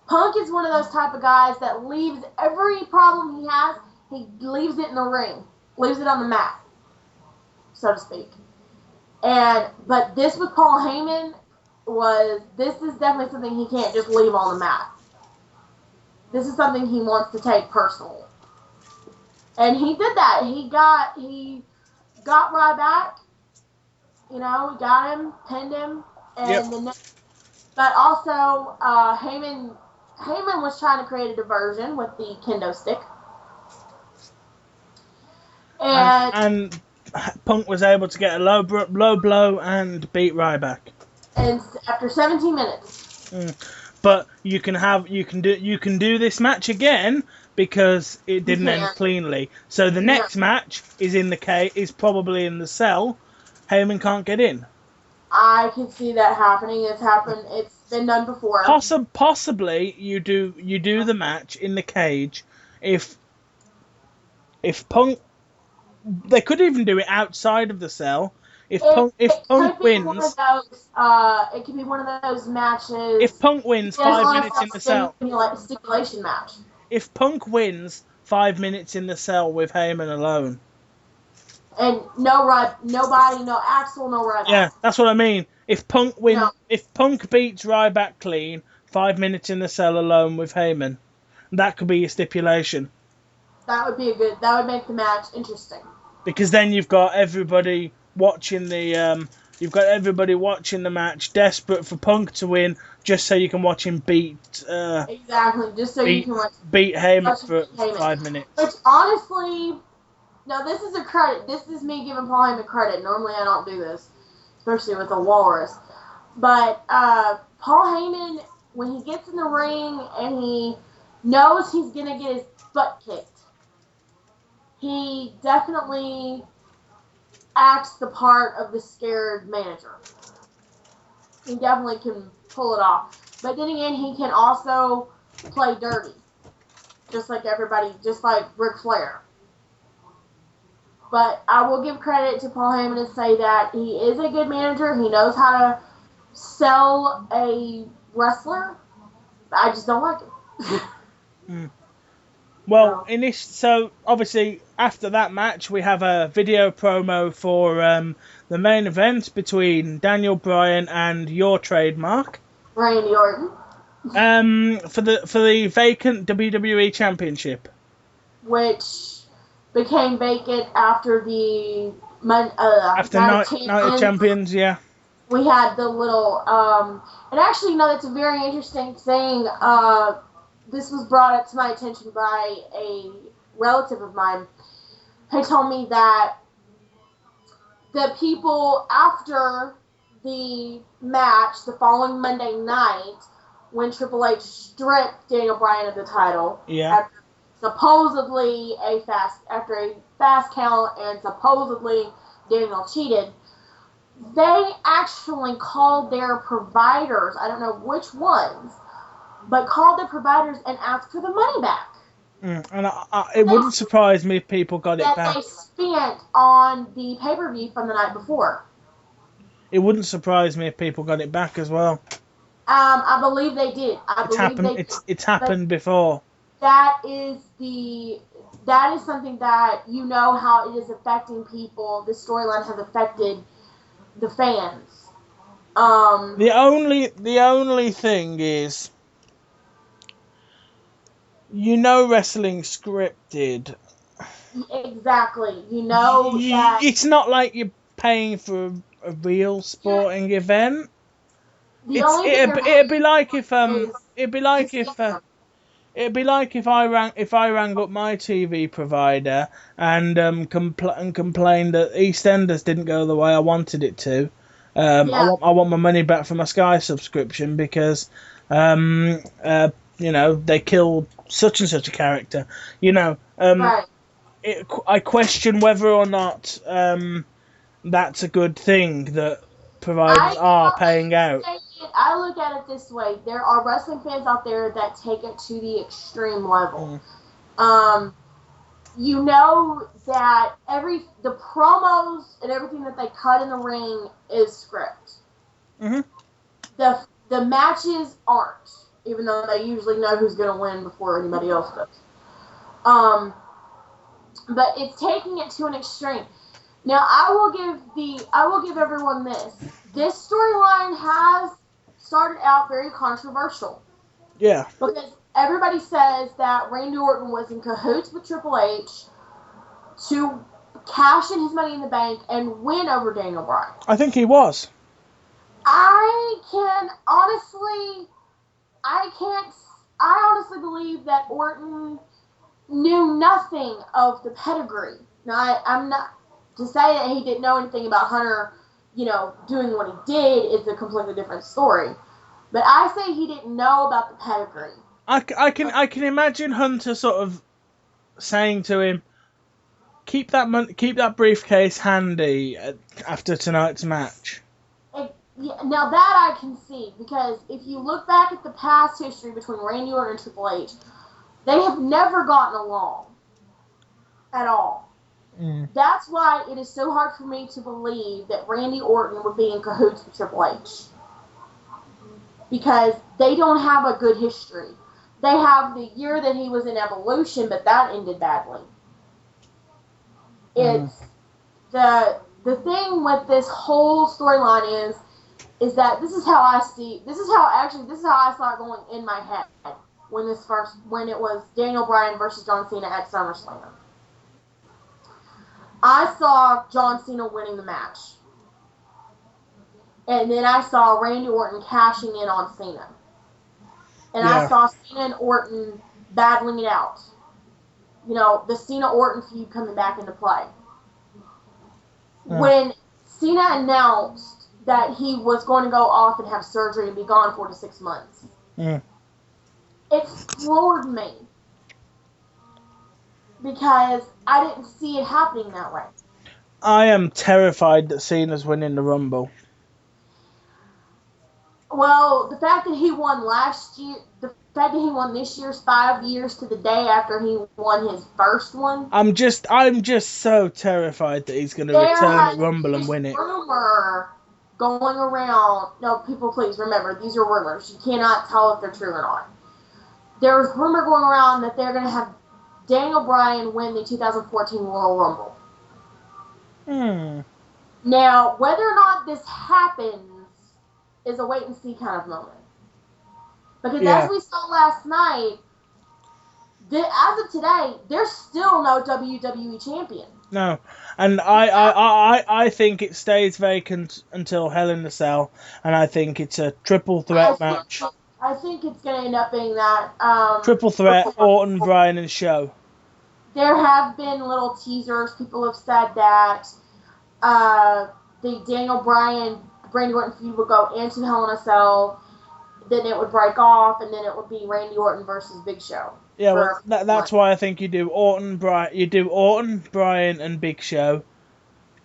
Punk is one of those type of guys that leaves every problem he has, he leaves it in the ring, leaves it on the mat, so to speak. But this with Paul Heyman this is definitely something he can't just leave on the mat. This is something he wants to take personal. And he did that. He got Ryback, he got him, pinned him, and but also Heyman was trying to create a diversion with the kendo stick. And Punk was able to get a low blow and beat Ryback. And after 17 minutes. But you can do this match again because it didn't end cleanly. So the next match is probably in the cell. Heyman can't get in. I can see that happening. It's happened. It's been done before. Possibly you do the match in the cage. If Punk, they could even do it outside of the cell. If Punk wins, it could be one of those matches. If Punk wins 5 minutes in the cell, stipulation match. If Punk wins 5 minutes in the cell with Heyman alone, and no Axel, no Ryback. Yeah, that's what I mean. If Punk beats Ryback clean, 5 minutes in the cell alone with Heyman, that could be a stipulation. That would make the match interesting. Because then you've got everybody watching the match, desperate for Punk to win, just so you can watch him beat. Exactly, just so you can beat Heyman for 5 minutes. Which honestly, now this is a credit. This is me giving Paul Heyman credit. Normally I don't do this, especially with a walrus. But Paul Heyman, when he gets in the ring and he knows he's gonna get his butt kicked, he definitely acts the part of the scared manager. He definitely can pull it off. But then again, he can also play dirty. Just like everybody, just like Ric Flair. But I will give credit to Paul Heyman and say that he is a good manager. He knows how to sell a wrestler. I just don't like it. Well, so obviously after that match, we have a video promo for the main event between Daniel Bryan and your trademark, Randy Orton. For the vacant WWE Championship, which became vacant after the Night of Champions. Yeah, we had the little and actually, that's a very interesting thing. This was brought up to my attention by a relative of mine who told me that the people after the match, the following Monday night, when Triple H stripped Daniel Bryan of the title, after supposedly a fast count and supposedly Daniel cheated, they actually called their providers, I don't know which ones, but called the providers and asked for the money back. And it wouldn't surprise me if people got it back. That they spent on the pay-per-view from the night before. It wouldn't surprise me if people got it back as well. I believe they did. It's happened before. That is the that is something that you know how it is affecting people. This storyline has affected the fans. The only thing is, wrestling scripted. Exactly. You know that It's not like you're paying for a real sporting event. the only thing you're It'd be paying like if is it'd be to like see if them. it'd be like if I rang up my TV provider and complained that EastEnders didn't go the way I wanted it to. Yeah. I want my money back for my Sky subscription because they killed such and such a character. Right. I question whether or not that's a good thing that providers are paying out. I look at it this way: there are wrestling fans out there that take it to the extreme level. Mm. Um, you know that the promos and everything that they cut in the ring is script. Mm-hmm. The matches aren't, even though they usually know who's going to win before anybody else does. But it's taking it to an extreme. Now I will give everyone this. This storyline has started out very controversial. Yeah. Because everybody says that Randy Orton was in cahoots with Triple H to cash in his money in the bank and win over Daniel Bryan. I think he was. I honestly believe that Orton knew nothing of the pedigree. Now, I'm not to say that he didn't know anything about Hunter, doing what he did is a completely different story. But I say he didn't know about the pedigree. I can imagine Hunter sort of saying to him, keep that briefcase handy after tonight's match. Now that I can see, because if you look back at the past history between Randy Orton and Triple H, they have never gotten along at all. Mm. That's why it is so hard for me to believe that Randy Orton would be in cahoots with Triple H. Because they don't have a good history. They have the year that he was in Evolution, but that ended badly. It's the thing with this whole storyline is that this is how I saw it going in my head when it was Daniel Bryan versus John Cena at SummerSlam. I saw John Cena winning the match. And then I saw Randy Orton cashing in on Cena. And I saw Cena and Orton battling it out. The Cena-Orton feud coming back into play. When Cena announced that he was going to go off and have surgery and be gone 4 to 6 months, it floored me. Because I didn't see it happening that way. I am terrified that Cena's winning the Rumble. Well, the fact that he won this year's 5 years to the day after he won his first one. I'm just so terrified that he's going to return at Rumble and win it. Rumor going around. No, people, please remember, these are rumors. You cannot tell if they're true or not. There's rumor going around that they're going to have Daniel Bryan win the 2014 Royal Rumble. Now, whether or not this happens is a wait and see kind of moment. Because as we saw last night, as of today, there's still no WWE champion. No, and I think it stays vacant until Hell in the Cell, and I think it's a triple threat match. I think it's going to end up being that. Triple threat, Orton, Bryan, and Show. There have been little teasers. People have said that the Daniel Bryan, Randy Orton feud would go into Hell in a Cell, then it would break off, and then it would be Randy Orton versus Big Show. Yeah, well, that's why I think you do Orton, Bryan, and Big Show.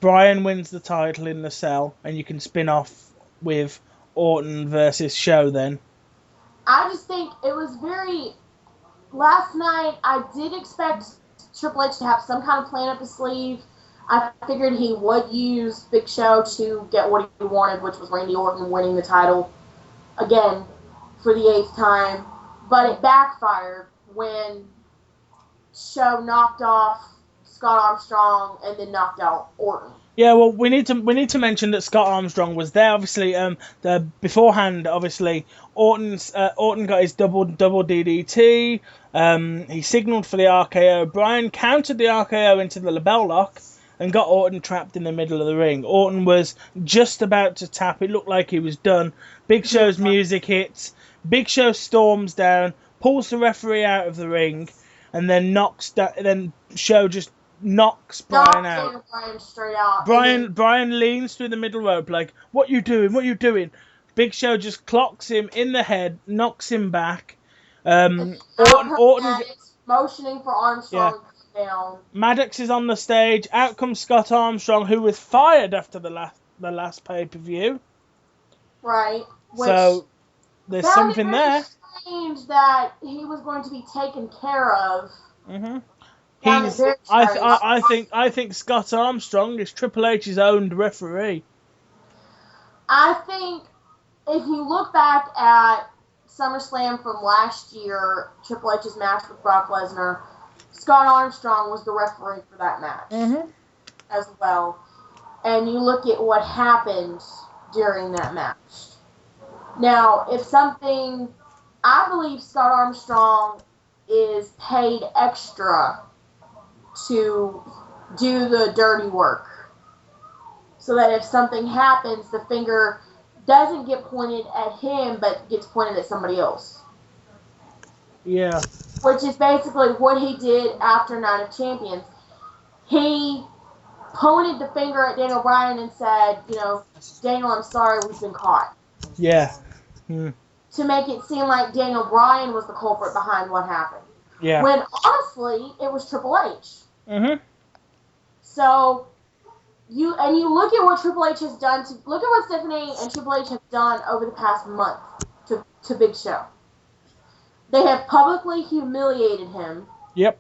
Bryan wins the title in the Cell, and you can spin off with Orton versus Show then. I just think it was last night, I did expect Triple H to have some kind of plan up his sleeve. I figured he would use Big Show to get what he wanted, which was Randy Orton winning the title again for the 8th time. But it backfired when Show knocked off Scott Armstrong and then knocked out Orton. Yeah, well, we need to mention that Scott Armstrong was there. Obviously, the beforehand, obviously, Orton got his double DDT. He signaled for the RKO. Bryan countered the RKO into the label lock and got Orton trapped in the middle of the ring. Orton was just about to tap. It looked like he was done. Big Show's music hits. Big Show storms down, pulls the referee out of the ring, and then Show just knocks Bryan out. Bryan straight out. Bryan leans through the middle rope like, "What you doing? What you doing?" Big Show just clocks him in the head, knocks him back. Orton motioning for Armstrong down. Maddox is on the stage. Out comes Scott Armstrong, who was fired after the last pay-per-view. Right. So there's something there. Strange that he was going to be taken care of. Mm-hmm. I think Scott Armstrong is Triple H's owned referee. I think if you look back at SummerSlam from last year, Triple H's match with Brock Lesnar, Scott Armstrong was the referee for that match as well. And you look at what happened during that match. Now, I believe Scott Armstrong is paid extra to do the dirty work. So that if something happens, the finger doesn't get pointed at him, but gets pointed at somebody else. Yeah. Which is basically what he did after Night of Champions. He pointed the finger at Daniel Bryan and said, Daniel, I'm sorry, we've been caught. Yeah. To make it seem like Daniel Bryan was the culprit behind what happened. Yeah. When honestly, it was Triple H. Mm-hmm. So you look at what Triple H has done look at what Stephanie and Triple H have done over the past month to Big Show. They have publicly humiliated him. Yep.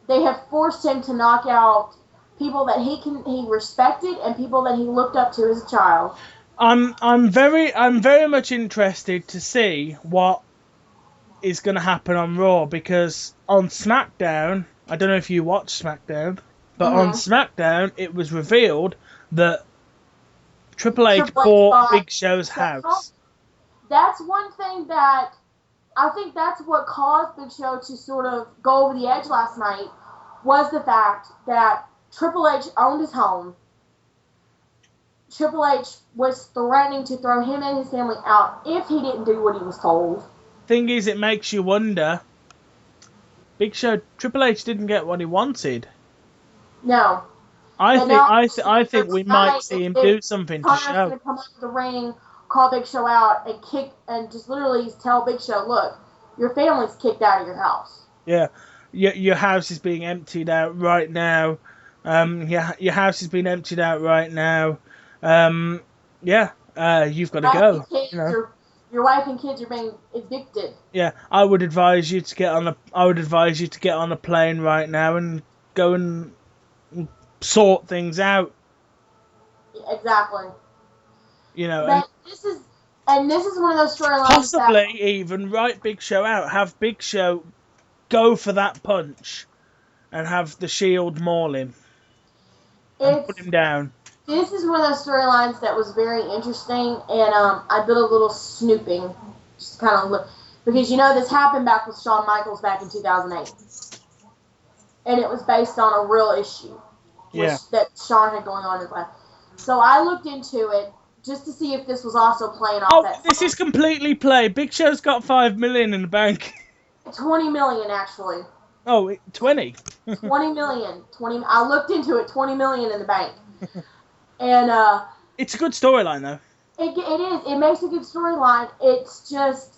They have forced him to knock out people that he respected and people that he looked up to as a child. I'm very much interested to see what is going to happen on Raw, because on SmackDown, I don't know if you watch SmackDown, but on SmackDown it was revealed that Triple H bought Big Show's house. That's one thing that I think that's what caused Big Show to sort of go over the edge last night, was the fact that Triple H owned his home. Triple H was threatening to throw him and his family out if he didn't do what he was told. Thing is, it makes you wonder. Big Show, Triple H didn't get what he wanted. No. I think we might see him do something to Show. Going to come up the ring, call Big Show out, and kick, and just literally tell Big Show, look, your family's kicked out of your house. Yeah, your house is being emptied out right now. Your house is being emptied out right now. You've got to go. Your wife and kids are being evicted. Yeah, I would advise you to get on a plane right now and go and sort things out. Exactly. And this is one of those storylines. Possibly even write Big Show out. Have Big Show go for that punch, and have the Shield maul him and put him down. This is one of those storylines that was very interesting, and I did a little snooping, just kind of look, because this happened back with Shawn Michaels back in 2008, and it was based on a real issue that Shawn had going on in his life. So I looked into it just to see if this was also playing off that. This is completely play. Big Show's got $5 million in the bank. 20 million actually. Oh, 20. 20 million. 20. I looked into it. 20 million in the bank. And it's a good storyline though. It is. It makes a good storyline. It's just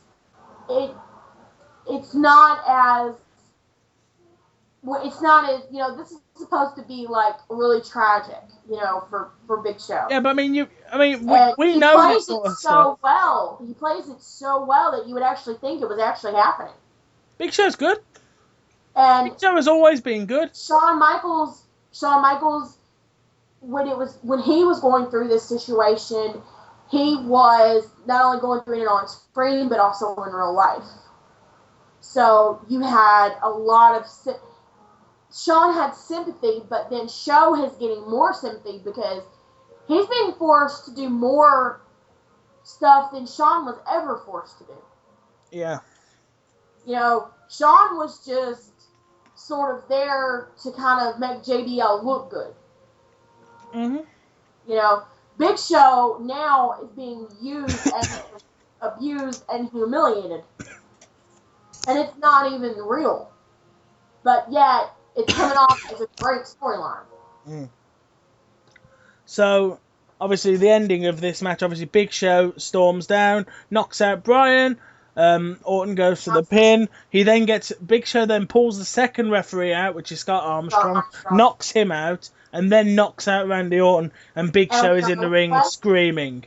it's not as this is supposed to be like really tragic, for Big Show. Yeah, but we know this sort of stuff. Well. He plays it so well that you would actually think it was actually happening. Big Show's good. And Big Show has always been good. Shawn Michaels, when he was going through this situation, he was not only going through it on screen, but also in real life. So you had a lot of... Shawn had sympathy, but then Sho is getting more sympathy because he's being forced to do more stuff than Shawn was ever forced to do. Yeah. Shawn was just sort of there to kind of make JBL look good. Big Show now is being used and abused and humiliated. And it's not even real. But yet, it's coming off as a great storyline. So, obviously, the ending of this match, obviously, Big Show storms down, knocks out Bryan. Orton goes for the pin. Big Show then pulls the second referee out, which is Scott Armstrong, knocks him out, and then knocks out Randy Orton. And Big Show is in the ring screaming.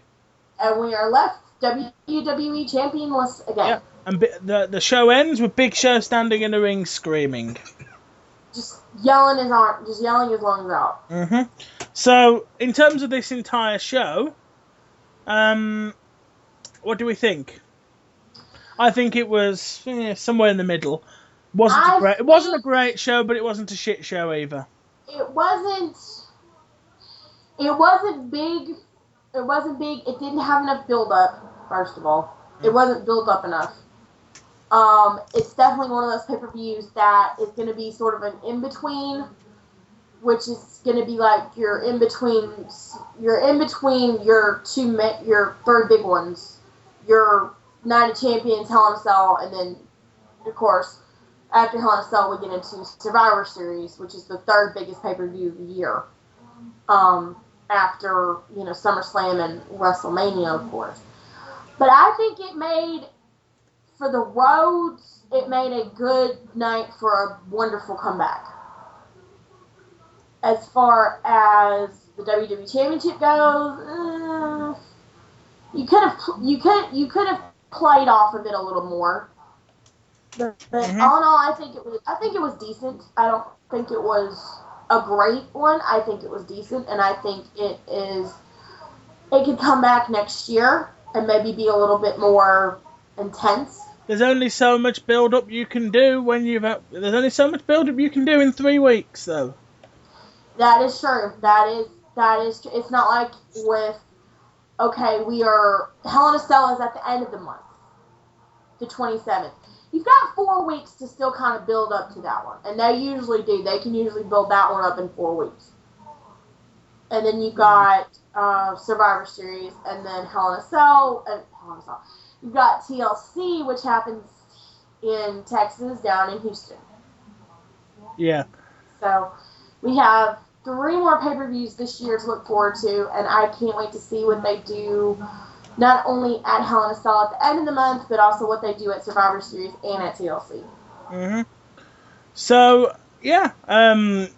And we are left WWE championless again. Yeah. And the show ends with Big Show standing in the ring screaming. Just yelling his lungs out. So, in terms of this entire show, what do we think? I think it was somewhere in the middle. It wasn't a great show, but it wasn't a shit show either. It wasn't big. It didn't have enough build-up, first of all. It wasn't built up enough. It's definitely one of those pay-per-views that is going to be sort of an in-between, which is going to be like you're in between your third big ones, your Night of Champions, Hell in a Cell, and then, of course, after Hell in a Cell, we get into Survivor Series, which is the third biggest pay-per-view of the year, after SummerSlam and WrestleMania, of course. But I think for the roads, it made a good night for a wonderful comeback. As far as the WWE Championship goes, you could have played off of it a little more. But all in all, I think it was decent. I don't think it was a great one. I think it was decent, and I think it could come back next year and maybe be a little bit more intense. There's only so much build-up you can do There's only so much build-up you can do in 3 weeks, though. That is true. That is true. It's not like Hell in a Cell is at the end of the month, the 27th. You've got 4 weeks to still kind of build up to that one, and they usually do. They can usually build that one up in 4 weeks. And then you've got Survivor Series, and then Hell in a Cell. You've got TLC, which happens in Texas, down in Houston. Yeah. So we have 3 more pay-per-views this year to look forward to, and I can't wait to see what they do, not only at Hell in a Cell at the end of the month, but also what they do at Survivor Series and at TLC. So, yeah,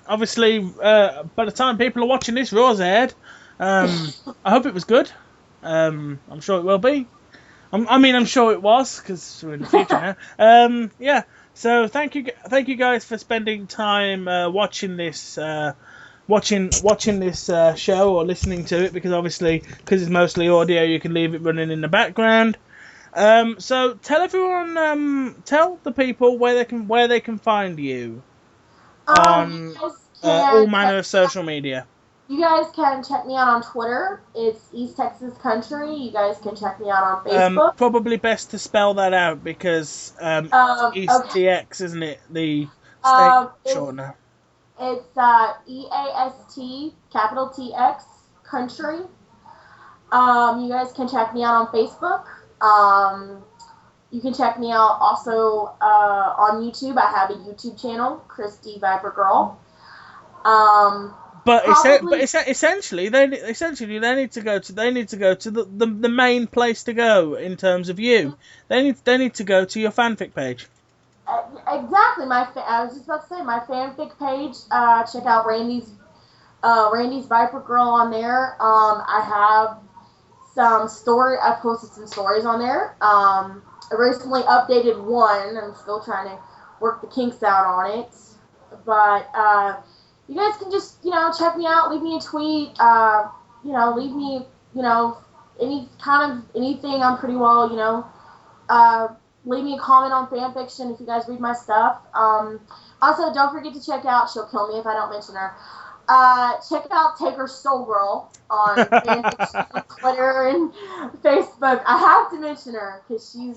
obviously, by the time people are watching this, Raw's aired. I hope it was good. I'm sure it will be. I'm sure it was, because we're in the future now. Yeah, so thank you guys for spending time watching this show or listening to it, because it's mostly audio, you can leave it running in the background. So tell the people where they can find you on all manner of social media. You guys can check me out on Twitter. It's East Texas Country. You guys can check me out on Facebook. Probably best to spell that out, because East TX, isn't it? The state shortener. It's EAST, capital TX, Country. You guys can check me out on Facebook. You can check me out also on YouTube. I have a YouTube channel, Christy Viper Girl. But essentially, they need to go to the main place to go in terms of you. They need to go to your fanfic page. Exactly. I was just about to say my fanfic page. Check out Randy's Viper Girl on there. I have some story. I posted some stories on there. I recently updated one. I'm still trying to work the kinks out on it, but. You guys can just, check me out, leave me a tweet, leave me, anything. I'm pretty well, leave me a comment on fanfiction if you guys read my stuff. Also, don't forget to check out, she'll kill me if I don't mention her, check out Taker Soul Girl on fanfiction on Twitter and Facebook. I have to mention her because she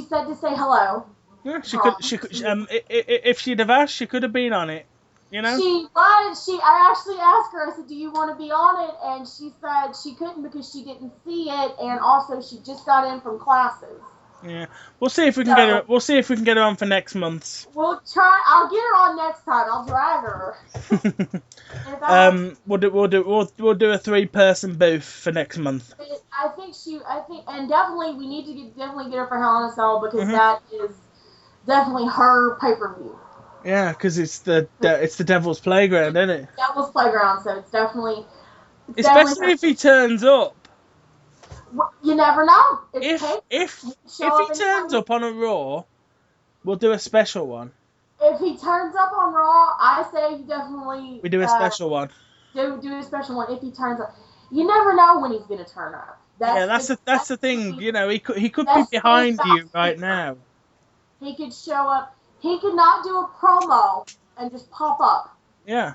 said to say hello. Yeah, she could. If she'd have asked, she could have been on it. You know. I actually asked her. I said, "Do you want to be on it?" And she said she couldn't because she didn't see it, and also she just got in from classes. Yeah, we'll see if we can get her. We'll see if we can get her on for next month's. We'll try. I'll get her on next time. I'll drag her. We'll do a 3-person booth for next month. I think, and definitely we need to definitely get her for Hell in a Cell because that is definitely her pay-per-view. Yeah, because it's the Devil's Playground, isn't it? Devil's Playground, so it's definitely. Especially if he turns up. You never know. If he turns up on a Raw, we'll do a special one. If he turns up on Raw, I say definitely. We do a special one. Do a special one if he turns up. You never know when he's gonna turn up. That's the thing. You know, he could be behind you right now. He could show up. He could not do a promo and just pop up. Yeah.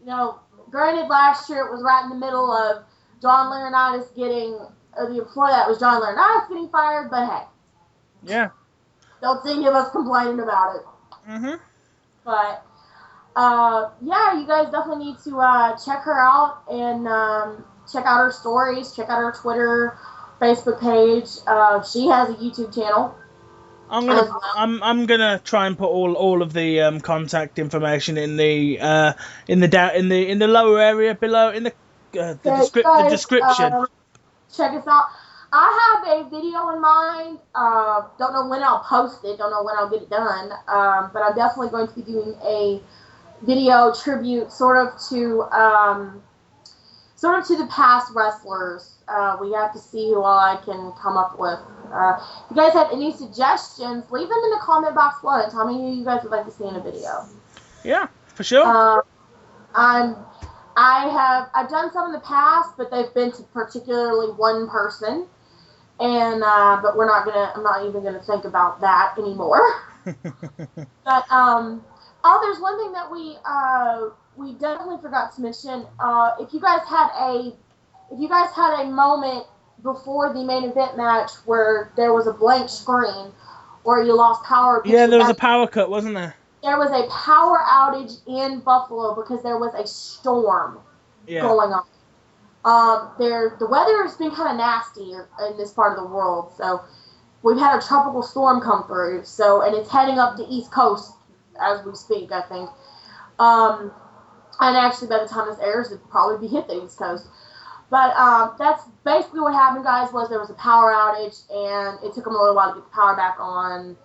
You know, granted, last year it was right in the middle of John Laurinaitis getting. Before that was John Laurinaitis getting fired, but hey. Yeah. Don't see any of us complaining about it. Mhm. But yeah, you guys definitely need to check her out and check out her stories, check out her Twitter, Facebook page. She has a YouTube channel. I'm gonna try and put all of the contact information in the lower area below in the description. Check us out. I have a video in mind. Don't know when I'll post it. Don't know when I'll get it done. But I'm definitely going to be doing a video tribute, sort of to the past wrestlers. We have to see who all I can come up with. If you guys have any suggestions, leave them in the comment box below and tell me who you guys would like to see in a video. Yeah, for sure. I've done some in the past, but they've been to particularly one person, and but I'm not even gonna think about that anymore. But there's one thing that we definitely forgot to mention. If you guys had a moment before the main event match where there was a blank screen or you lost power. Yeah, there was a power cut, wasn't there? There was a power outage in Buffalo because there was a storm going on. The weather has been kind of nasty in this part of the world, so we've had a tropical storm come through. And it's heading up the East Coast as we speak, I think. And actually, by the time this airs, it'll probably be hit the East Coast. But that's basically what happened, guys. Was there was a power outage, and it took them a little while to get the power back on.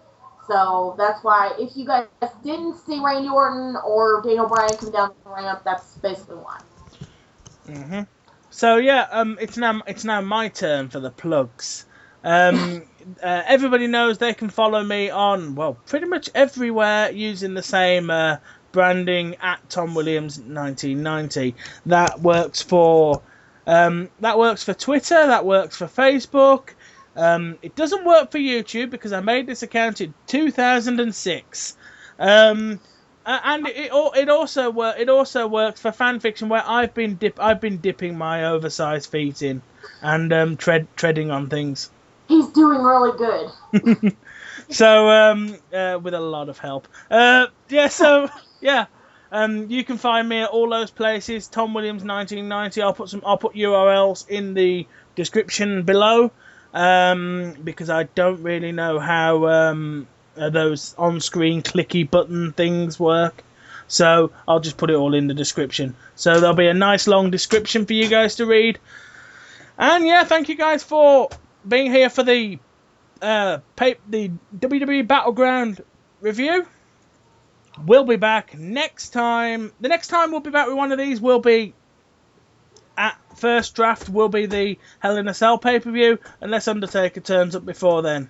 So that's why, if you guys didn't see Randy Orton or Daniel Bryan come down the ramp, that's basically why. Mhm. So yeah, it's now my turn for the plugs. Everybody knows they can follow me on pretty much everywhere using the same branding at Tom Williams 1990. That works for Twitter. That works for Facebook. It doesn't work for YouTube because I made this account in 2006, and it also works for fanfiction where I've been dipping my oversized feet in and treading on things. He's doing really good. So with a lot of help. You can find me at all those places. Tom Williams 1990. I'll put URLs in the description below. Because I don't really know how those on-screen clicky button things work. So I'll just put it all in the description. So there'll be a nice long description for you guys to read. And yeah, thank you guys for being here for the WWE Battleground review. We'll be back next time. The next time we'll be back with one of these will be at First Draft, will be the Hell in a Cell pay-per-view, unless Undertaker turns up before then.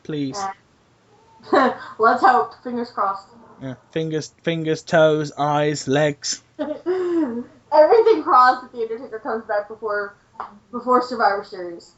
Please. Let's hope. Fingers crossed. Yeah, fingers, toes, eyes, legs. Everything crossed if the Undertaker comes back before Survivor Series.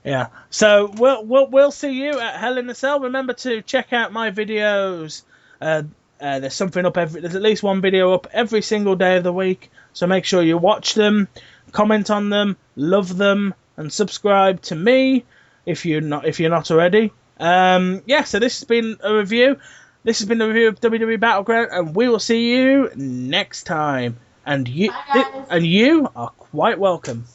Yeah. So we'll see you at Hell in a Cell. Remember to check out my videos. There's something up there's at least one video up every single day of the week. So make sure you watch them, comment on them, love them, and subscribe to me if you're not already. Yeah. So this has been a review. This has been the review of WWE Battleground, and we will see you next time. And Bye, guys. you are quite welcome.